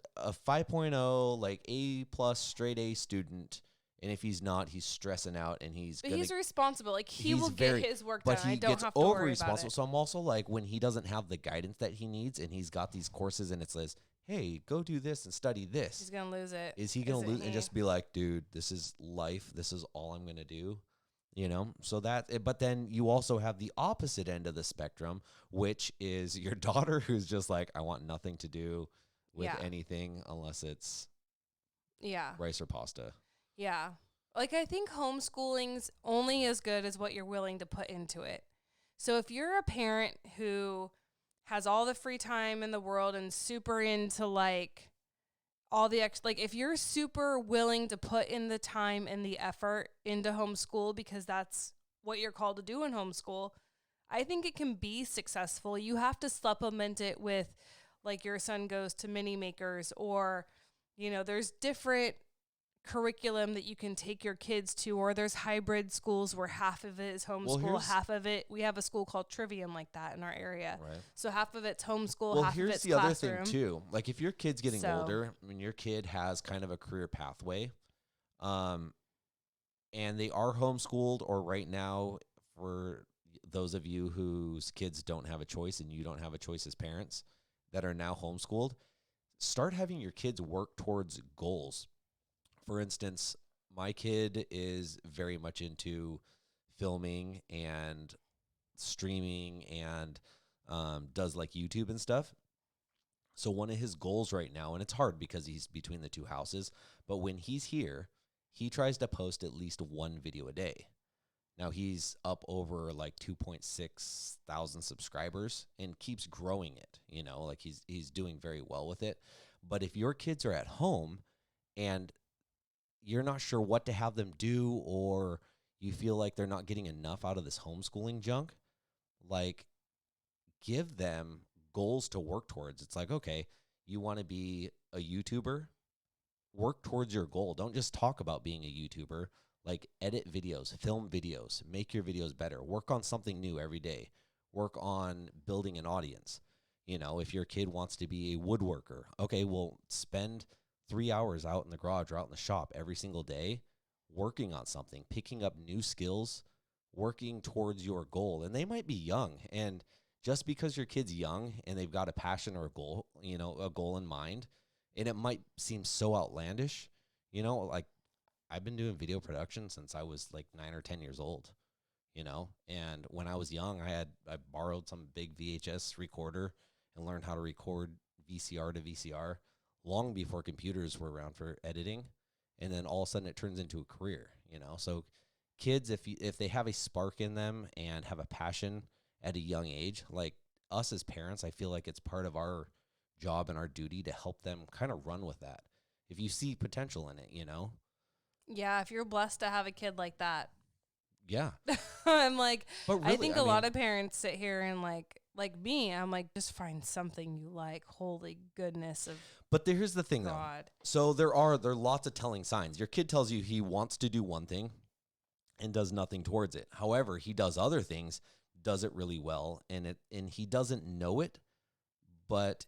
5.0 like A+ straight A student, and if he's not, he's stressing out, and But he's responsible. Like he will very- get his work done. but he I don't gets have to over worry about responsible. it. So I'm also like, when he doesn't have the guidance that he needs, and he's got these courses, and it says, "Hey, go do this and study this." He's gonna lose it. Is he gonna Isn't lose and he? just be like, "Dude, this is life. This is all I'm gonna do." You know, so but then you also have the opposite end of the spectrum, which is your daughter who's just like, I want nothing to do with Yeah. anything unless it's Yeah. rice or pasta. Yeah. Like I think homeschooling's only as good as what you're willing to put into it. So if you're a parent who has all the free time in the world and super into like all the like if you're super willing to put in the time and the effort into homeschool because that's what you're called to do in homeschool, I think it can be successful. You have to supplement it with like your son goes to mini makers, or there's different curriculum that you can take your kids to, or there's hybrid schools where half of it is homeschool, half of it, we have a school called Trivium like that in our area. Right. So half of it's homeschool, Well, half of here's it's the classroom. other thing too. Like if your kid's getting So- older, I mean, your kid has kind of a career pathway, and they are homeschooled, or right now, for those of you whose kids don't have a choice and you don't have a choice as parents that are now homeschooled, start having your kids work towards goals. For instance, my kid is very much into filming and streaming and does like YouTube and stuff. So one of his goals right now, and it's hard because he's between the two houses, but when he's here, he tries to post at least one video a day. Now he's up over like 2.6 thousand subscribers and keeps growing it, like he's doing very well with it. But if your kids are at home and you're not sure what to have them do, or you feel like they're not getting enough out of this homeschooling junk, like give them goals to work towards. It's like, okay, you want to be a YouTuber? Work towards your goal. Don't just talk about being a YouTuber. Like edit videos, film videos, make your videos better. Work on something new every day. Work on building an audience. If your kid wants to be a woodworker, okay, well, spend 3 hours out in the garage or out in the shop every single day working on something, picking up new skills, working towards your goal. And they might be young. And just because your kid's young and they've got a passion or a goal, a goal in mind, and it might seem so outlandish, like I've been doing video production since I was like 9 or 10 years old, and when I was young, I borrowed some big VHS recorder and learned how to record VCR to VCR long before computers were around for editing. And then all of a sudden it turns into a career, So kids, if they have a spark in them and have a passion at a young age, like us as parents, I feel like it's part of our job and our duty to help them kind of run with that. If you see potential in it, Yeah, if you're blessed to have a kid like that. Yeah. I'm like, But really, I think a lot of parents sit here and like me, I'm like, just find something you like. Holy goodness of But here's the thing, God. though. So there are lots of telling signs. Your kid tells you he wants to do one thing and does nothing towards it. However, he does other things, does it really well, and he doesn't know it, but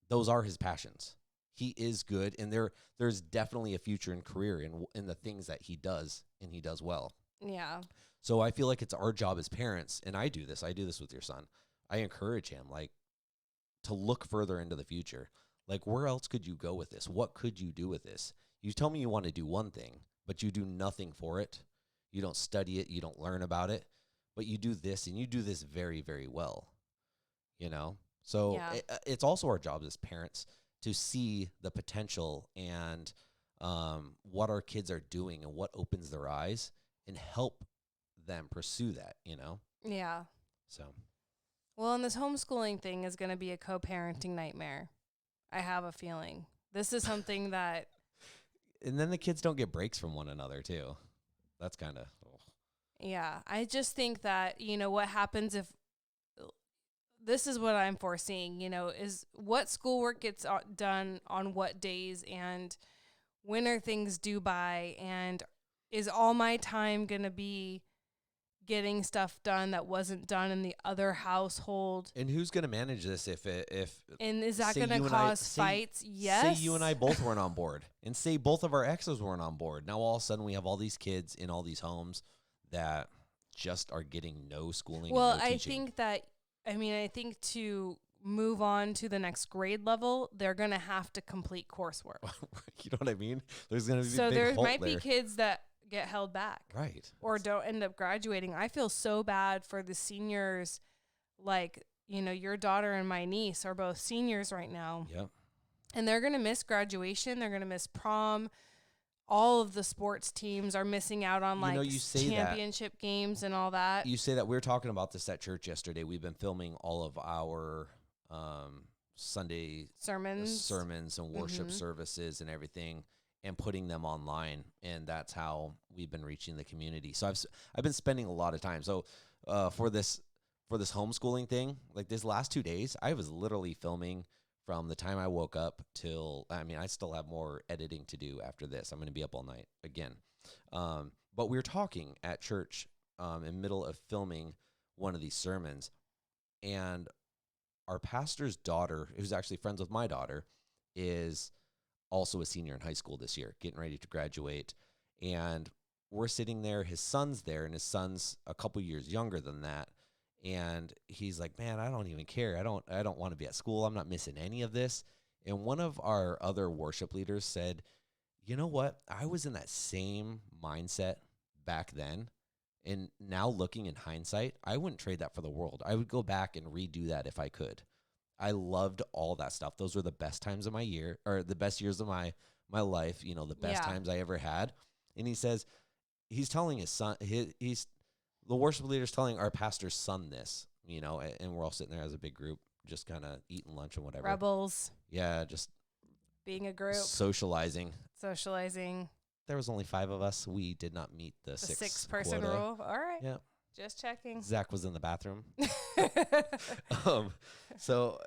those are his passions. He is good, and there's definitely a future and career in the things that he does, and he does well. Yeah. So I feel like it's our job as parents, and I do this with your son. I encourage him, like, to look further into the future. Like, where else could you go with this? What could you do with this? You tell me you want to do one thing, but you do nothing for it. You don't study it. You don't learn about it. But you do this, and you do this very, very well. So Yeah. it's also our job as parents to see the potential and what our kids are doing and what opens their eyes and help them pursue that, Yeah. So. Well, and this homeschooling thing is going to be a co-parenting nightmare. I have a feeling. This is something that... And then the kids don't get breaks from one another, too. That's kind of... Yeah, I just think that, what happens if this is what I'm foreseeing, is what schoolwork gets done on what days, and when are things due by, and is all my time going to be getting stuff done that wasn't done in the other household? And who's going to manage this if And is that say going to you and I cause fights? say Yes. you and I both weren't on board, and say both of our exes weren't on board. Now all of a sudden we have all these kids in all these homes that just are getting no schooling. Well, and no I teaching. I think to move on to the next grade level, they're going to have to complete coursework. You know what I mean? There's going to be So a big there halt might be there. kids that get held back. Right. Or don't end up graduating. I feel so bad for the seniors. Like, your daughter and my niece are both seniors right now. Yep. And they're going to miss graduation. They're going to miss prom. All of the sports teams are missing out on you say championship games and all that. You say that. We were talking about this at church yesterday. We've been filming all of our Sunday sermons and worship services and everything, and putting them online, and that's how we've been reaching the community. So I've been spending a lot of time. So for this homeschooling thing, like this last 2 days, I was literally filming from the time I woke up till, I still have more editing to do after this. I'm going to be up all night again. But we were talking at church in middle of filming one of these sermons, and our pastor's daughter, who's actually friends with my daughter, is also a senior in high school this year, getting ready to graduate. And we're sitting there, his son's there, and his son's a couple years younger than that. And he's like, man, I don't even care. I don't want to be at school. I'm not missing any of this. And one of our other worship leaders said, you know what? I was in that same mindset back then. And now looking in hindsight, I wouldn't trade that for the world. I would go back and redo that if I could. I loved all that stuff. Those were the best times of my year, or the best years of my life, the best times I ever had. And he says, he's telling his son, he's the worship leader's telling our pastor's son this, and we're all sitting there as a big group, just kind of eating lunch and whatever. Rebels. Yeah, just being a group. Socializing. There was only 5 of us. We did not meet the 6-person quota. rule. All right. Yeah. Just checking. Zach was in the bathroom. So,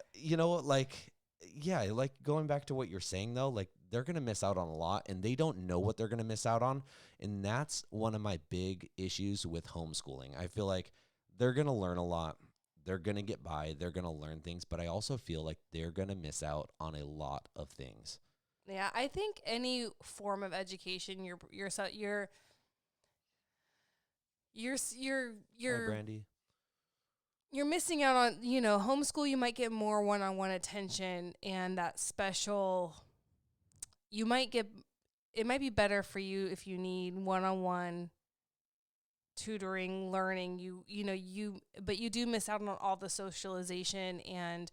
going back to what you're saying, though, like they're going to miss out on a lot, and they don't know what they're going to miss out on. And that's one of my big issues with homeschooling. I feel like they're going to learn a lot. They're going to get by. They're going to learn things. But I also feel like they're going to miss out on a lot of things. Yeah, I think any form of education, Hi, Brandy. You're missing out on, homeschool. You might get more one-on-one attention, and that special. It might be better for you if you need one-on-one tutoring, learning. But you do miss out on all the socialization and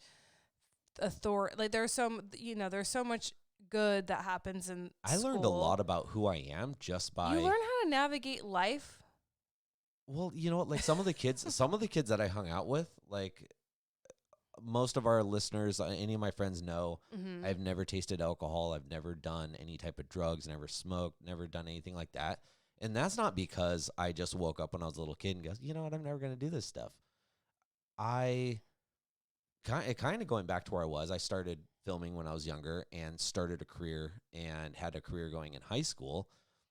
authority. Like there's so much good that happens in I school. learned a lot about who I am just by. You learn how to navigate life. Well, you know what? Like some of the kids that I hung out with, like most of our listeners, any of my friends know, I've never tasted alcohol. I've never done any type of drugs, never smoked, never done anything like that. And that's not because I just woke up when I was a little kid and goes, you know what? I'm never going to do this stuff. Kind of going back to where I started filming when I was younger and started a career and had a career going in high school.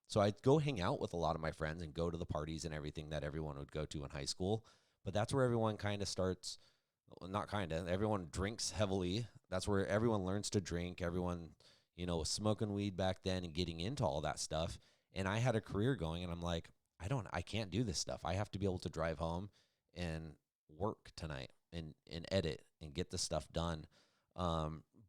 So I'd go hang out with a lot of my friends and go to the parties and everything that everyone would go to in high school. But that's where everyone kind of starts, everyone drinks heavily. That's where everyone learns to drink. Everyone, was smoking weed back then and getting into all that stuff. And I had a career going, and I'm like, I can't do this stuff. I have to be able to drive home and work tonight and edit and get the stuff done.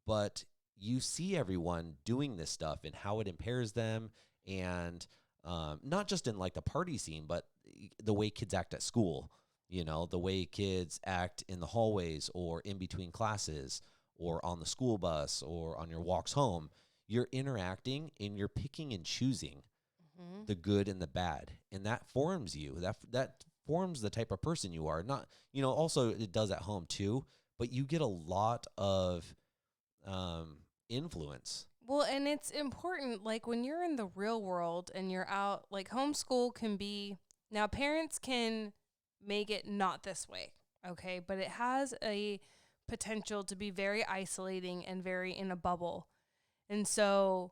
But you see everyone doing this stuff and how it impairs them. And not just in like the party scene, but the way kids act at school, the way kids act in the hallways or in between classes or on the school bus or on your walks home. You're interacting and you're picking and choosing the good and the bad. And that forms you. That forms the type of person you are. Not, also it does at home too, but you get a lot of influence. Well, and it's important, like when you're in the real world and you're out, like homeschool can be Now, parents can make it not this way, okay? But it has a potential to be very isolating and very in a bubble. And so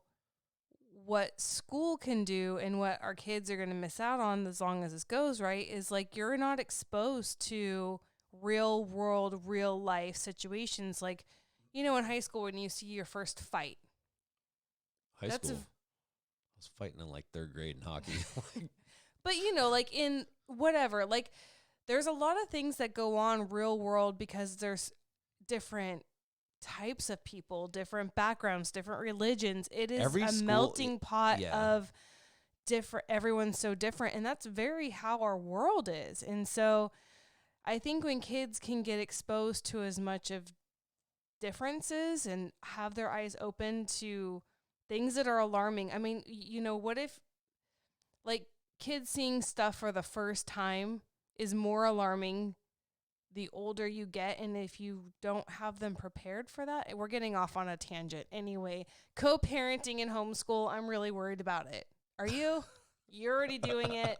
what school can do and what our kids are going to miss out on as long as this goes right is like you're not exposed to real world, real life situations. Like, you know, in high school when you see your first fight. High school. I was fighting in like 3rd grade in hockey. But, you know, like in whatever, like there's a lot of things that go on real world because there's different types of people, different backgrounds, different religions. It is Every a school, melting pot yeah. of different, everyone's so different. And that's very how our world is. And so I think when kids can get exposed to as much of differences and have their eyes open to things that are alarming. I mean, you know, what if like kids seeing stuff for the first time is more alarming the older you get, and if you don't have them prepared for that, we're getting off on a tangent. Anyway, co-parenting and homeschool, I'm really worried about it. Are you? You're already doing it.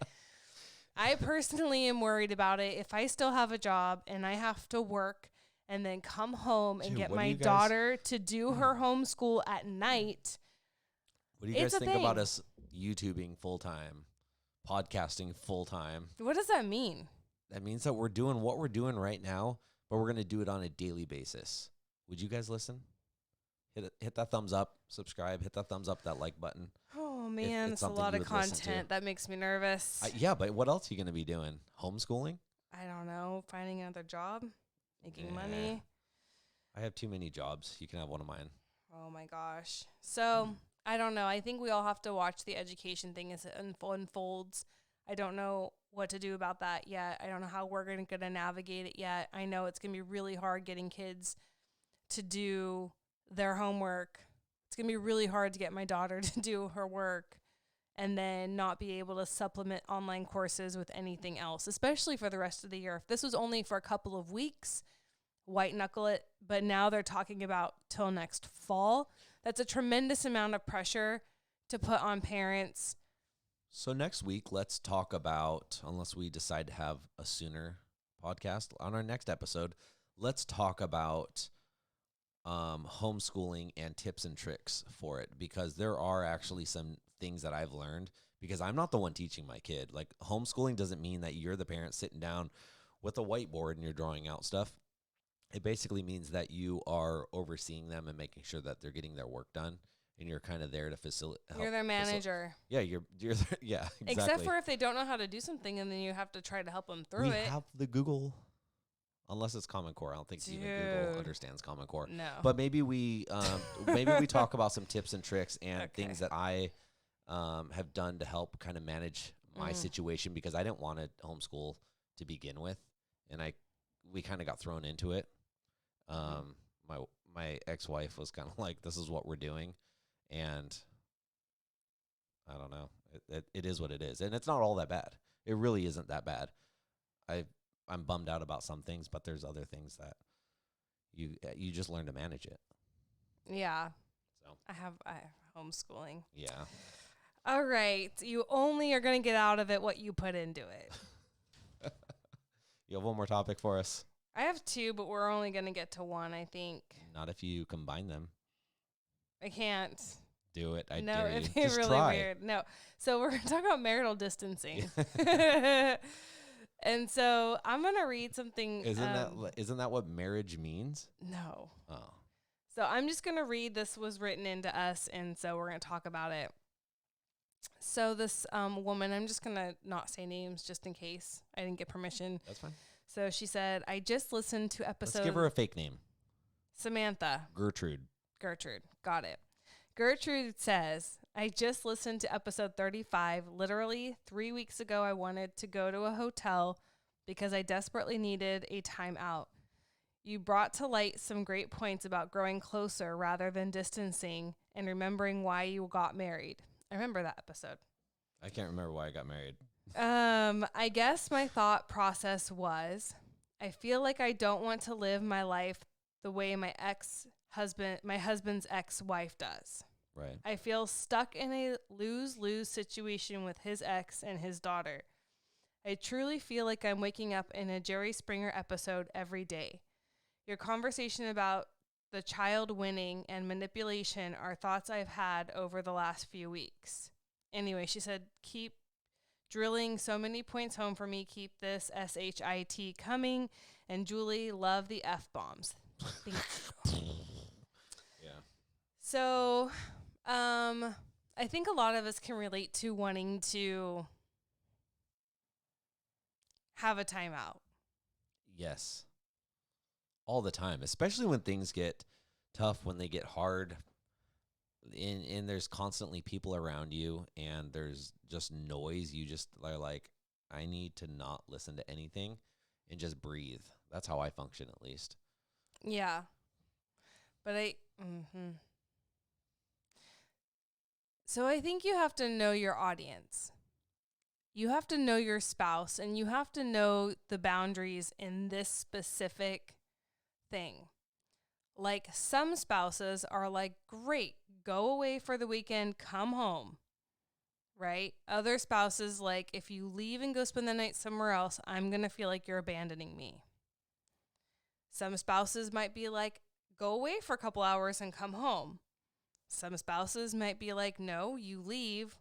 I personally am worried about it. If I still have a job and I have to work and then come home and get my daughter to do her homeschool at night. What do you guys think about us YouTubing full-time, podcasting full-time? What does that mean? That means that we're doing what we're doing right now, but we're going to do it on a daily basis. Would you guys listen? Hit that thumbs up, subscribe, hit that thumbs up, that like button. Oh, man, it's a lot of content. That makes me nervous. Yeah, but what else are you going to be doing? Homeschooling? I don't know. Finding another job, making money. I have too many jobs. You can have one of mine. Oh, my gosh. So, I don't know. I think we all have to watch the education thing as it unfolds. I don't know what to do about that yet. I don't know how we're going to navigate it yet. I know it's going to be really hard getting kids to do their homework. It's going to be really hard to get my daughter to do her work and then not be able to supplement online courses with anything else, especially for the rest of the year. If this was only for a couple of weeks, white knuckle it, but now they're talking about till next fall. That's a tremendous amount of pressure to put on parents. So next week, let's talk about, unless we decide to have a sooner podcast on our next episode, let's talk about homeschooling and tips and tricks for it, because there are actually some things that I've learned, because I'm not the one teaching my kid. Like, homeschooling doesn't mean that you're the parent sitting down with a whiteboard and you're drawing out stuff. It basically means that you are overseeing them and making sure that they're getting their work done. And you're kind of there to facilitate. You're their manager. Yeah, you're yeah, exactly. Except for if they don't know how to do something, and then you have to try to help them through it. We have the Google, unless it's Common Core. I don't think even Google understands Common Core. No. But maybe we talk about some tips and tricks and things that I have done to help kind of manage my situation, because I didn't want to homeschool to begin with, and we kind of got thrown into it. My ex-wife was kind of like, "This is what we're doing." And I don't know. It is what it is. And it's not all that bad. It really isn't that bad. I'm bummed out about some things, but there's other things that you just learn to manage it. Yeah. So I have homeschooling. Yeah. All right. You only are going to get out of it what you put into it. You have one more topic for us? I have two, but we're only going to get to one, I think. Not if you combine them. I can't. Do it. I no, dare you. It'd be Just really try. weird. No. So we're going to talk about marital distancing. And so I'm going to read something. Isn't that what marriage means? No. Oh. So I'm just going to read. This was written into us, and so we're going to talk about it. So this woman, I'm just going to not say names just in case I didn't get permission. That's fine. So she said, I just listened to episode. Let's give her a fake name. Samantha. Gertrude. Got it. Gertrude says, I just listened to episode 35. Literally 3 weeks ago, I wanted to go to a hotel because I desperately needed a time out. You brought to light some great points about growing closer rather than distancing and remembering why you got married. I remember that episode. I can't remember why I got married. I guess my thought process was, I feel like I don't want to live my life the way my husband's ex-wife does. Right. I feel stuck in a lose-lose situation with his ex and his daughter. I truly feel like I'm waking up in a Jerry Springer episode every day. Your conversation about the child winning and manipulation are thoughts I've had over the last few weeks. Anyway, she said, keep drilling so many points home for me. Keep this SHIT coming. And Julie, love the F-bombs. Thank you. Yeah. So, I think a lot of us can relate to wanting to have a timeout. Yes. All the time, especially when things get tough, when they get hard, and there's constantly people around you and there's just noise. You just are like, I need to not listen to anything and just breathe. That's how I function, at least. Yeah. But So I think you have to know your audience. You have to know your spouse, and you have to know the boundaries in this specific thing. Like, some spouses are like, great, go away for the weekend, come home, right? Other spouses, like, if you leave and go spend the night somewhere else, I'm going to feel like you're abandoning me. Some spouses might be like, go away for a couple hours and come home. Some spouses might be like, no, you leave,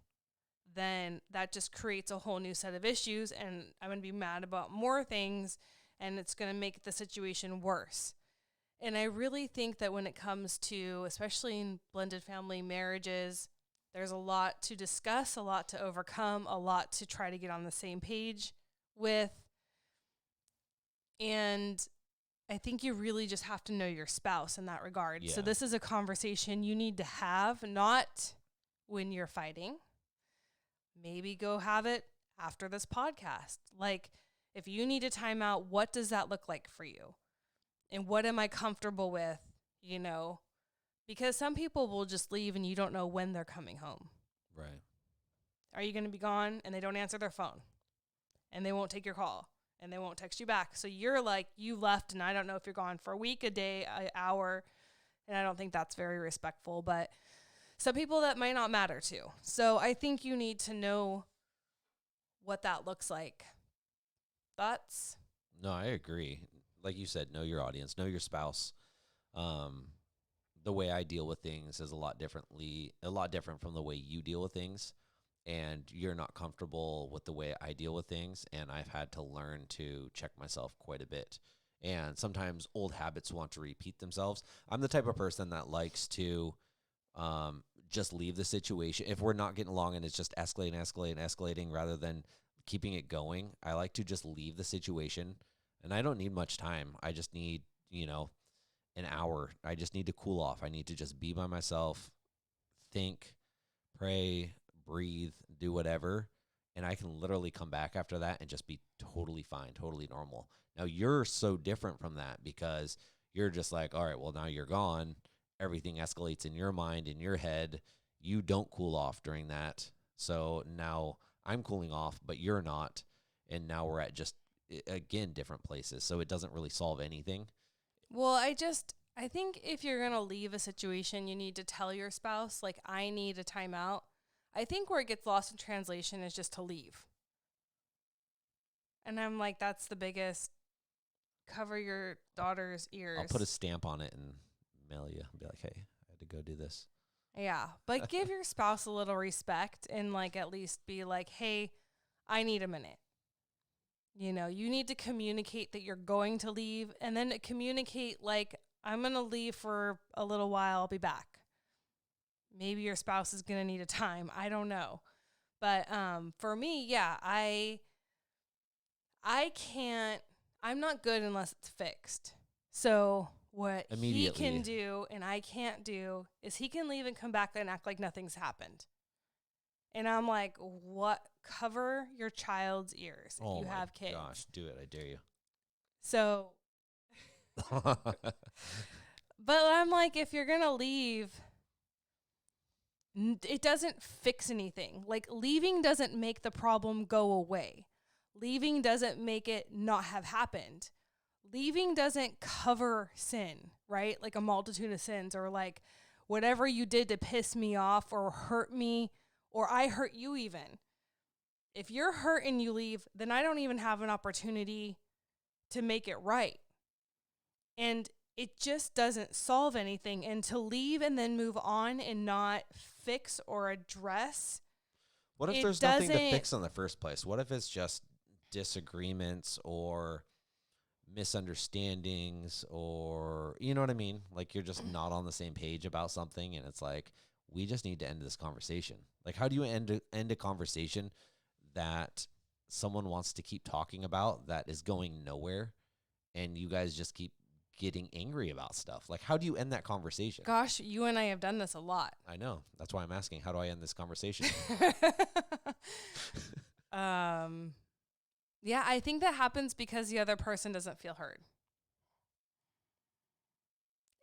then that just creates a whole new set of issues, and I'm going to be mad about more things, and it's going to make the situation worse. And I really think that when it comes to, especially in blended family marriages, there's a lot to discuss, a lot to overcome, a lot to try to get on the same page with. And I think you really just have to know your spouse in that regard. Yeah. So this is a conversation you need to have, not when you're fighting. Maybe go have it after this podcast. Like, if you need a timeout, what does that look like for you? And what am I comfortable with, you know? Because some people will just leave and you don't know when they're coming home. Right. Are you going to be gone? And they don't answer their phone. And they won't take your call. And they won't text you back. So you're like, you left, and I don't know if you're gone for a week, a day, an hour. And I don't think that's very respectful. But some people that might not matter to. So I think you need to know what that looks like. Thoughts? No, I agree. Like you said, know your audience, know your spouse. The way I deal with things is a lot different from the way you deal with things. And you're not comfortable with the way I deal with things, and I've had to learn to check myself quite a bit. And sometimes old habits want to repeat themselves. I'm the type of person that likes to just leave the situation. If we're not getting along and it's just escalating rather than keeping it going, I like to just leave the situation. And I don't need much time. I just need, an hour. I just need to cool off. I need to just be by myself, think, pray, breathe, do whatever, and I can literally come back after that and just be totally fine, totally normal. Now, you're so different from that because you're just like, all right, well, now you're gone. Everything escalates in your mind, in your head. You don't cool off during that. So now I'm cooling off, but you're not. And now we're at just, again, different places. So it doesn't really solve anything. Well, I think if you're going to leave a situation, you need to tell your spouse, like, I need a timeout. I think where it gets lost in translation is just to leave. And I'm like, that's the biggest, cover your daughter's ears. I'll put a stamp on it and mail you and be like, hey, I had to go do this. Yeah, but give your spouse a little respect and, like, at least be like, hey, I need a minute. You need to communicate that you're going to leave, and then communicate, like, I'm going to leave for a little while. I'll be back. Maybe your spouse is going to need a time. I don't know. But for me, yeah, I can't, I'm not good unless it's fixed. So what he can do and I can't do is he can leave and come back and act like nothing's happened. And I'm like, what? Cover your child's ears if you have kids. Oh, gosh, do it. I dare you. So, but I'm like, if you're going to leave, it doesn't fix anything. Like, leaving doesn't make the problem go away. Leaving doesn't make it not have happened. Leaving doesn't cover sin, right? Like a multitude of sins, or like whatever you did to piss me off or hurt me, or I hurt you even. if you're hurt and you leave, then I don't even have an opportunity to make it right. And it just doesn't solve anything. And to leave and then move on and not fix or address. What if there's nothing to fix in the first place? What if it's just disagreements or misunderstandings, or, you know what I mean? Like, you're just not on the same page about something, and it's like, we just need to end this conversation. Like, how do you end a conversation that someone wants to keep talking about that is going nowhere, and you guys just keep getting angry about stuff? Like, how do you end that conversation? Gosh, you and I have done this a lot. I know. That's why I'm asking, how do I end this conversation? Yeah, I think that happens because the other person doesn't feel heard.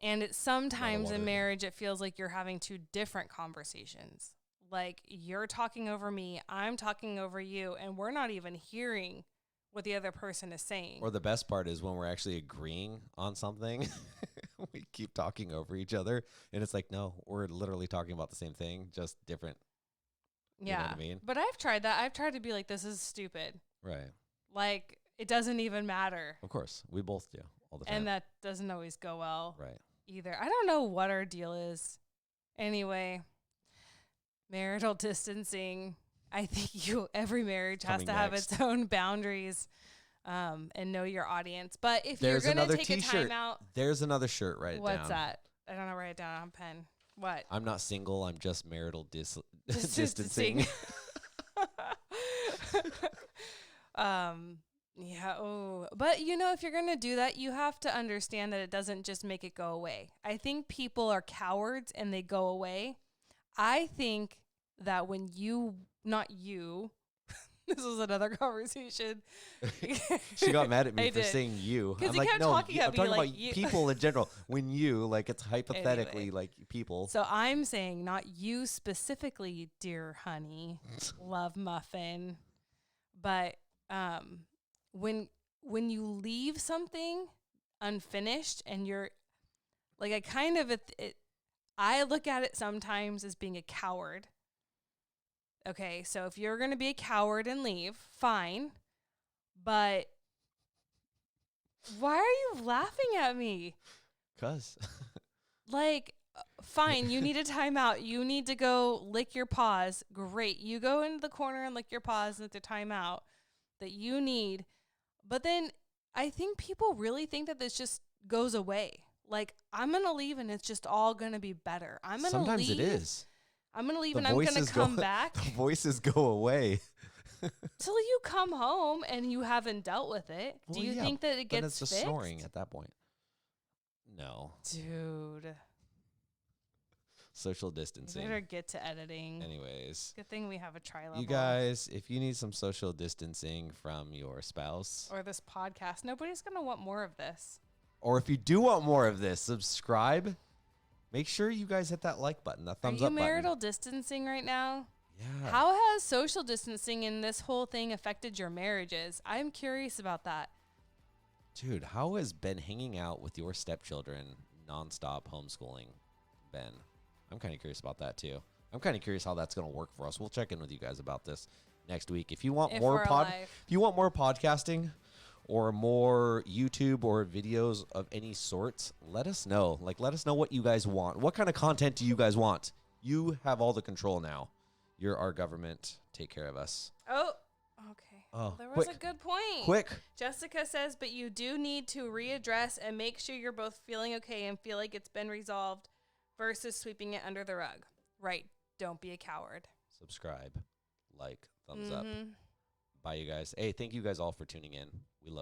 And it's sometimes in marriage, it feels like you're having two different conversations. Like, you're talking over me, I'm talking over you, and we're not even hearing what the other person is saying. Or the best part is when we're actually agreeing on something, we keep talking over each other, and it's like, no, we're literally talking about the same thing, just different. Yeah. You know what I mean? But I've tried that. I've tried to be like, this is stupid. Right. Like, it doesn't even matter. Of course. We both do all the time. And that doesn't always go well. Right. Either. I don't know what our deal is. Anyway, marital distancing. I think every marriage has to have its own boundaries, and know your audience. But if you're going to take a time out. There's another shirt, write it down. What's that? I don't know, write it down on pen. What? I'm not single, I'm just marital distancing. Yeah. Oh, but if you're going to do that, you have to understand that it doesn't just make it go away. I think people are cowards and they go away. I think that when not you, this was another conversation. She got mad at me for saying you. I'm like, no, I'm talking about you. People in general. When you, like, it's hypothetically like people. So I'm saying not you specifically, dear honey, love muffin, but when you leave something unfinished and you're like, I look at it sometimes as being a coward. Okay, so if you're going to be a coward and leave, fine. But why are you laughing at me? 'Cause like, fine, you need a timeout. You need to go lick your paws. Great. You go into the corner and lick your paws at the timeout that you need. But then I think people really think that this just goes away. Like, I'm going to leave and it's just all going to be better. I'm going to leave. Sometimes it is. I'm going to leave and I'm going to come back. The voices go away. Till you come home and you haven't dealt with it. Well, do you think that it gets fixed? It's just snoring at that point. No. Dude. Social distancing. Better get to editing. Anyways. Good thing we have a tri-level. You guys, if you need some social distancing from your spouse. Or this podcast, nobody's going to want more of this. Or if you do want more of this, subscribe. Make sure you guys hit that like button, that thumbs up button. Are you marital distancing right now? Yeah. How has social distancing and this whole thing affected your marriages? I'm curious about that. Dude, how has been hanging out with your stepchildren nonstop homeschooling been? I'm kind of curious about that too. I'm kind of curious how that's going to work for us. We'll check in with you guys about this next week. If you want more podcasting or more YouTube or videos of any sorts, let us know. Like, let us know what you guys want. What kind of content do you guys want? You have all the control now. You're our government. Take care of us. Oh, okay. Oh, there was a good point. Quick. Jessica says, but you do need to readdress and make sure you're both feeling okay and feel like it's been resolved versus sweeping it under the rug. Right. Don't be a coward. Subscribe. Like. Thumbs up. Bye, you guys. Hey, thank you guys all for tuning in. We love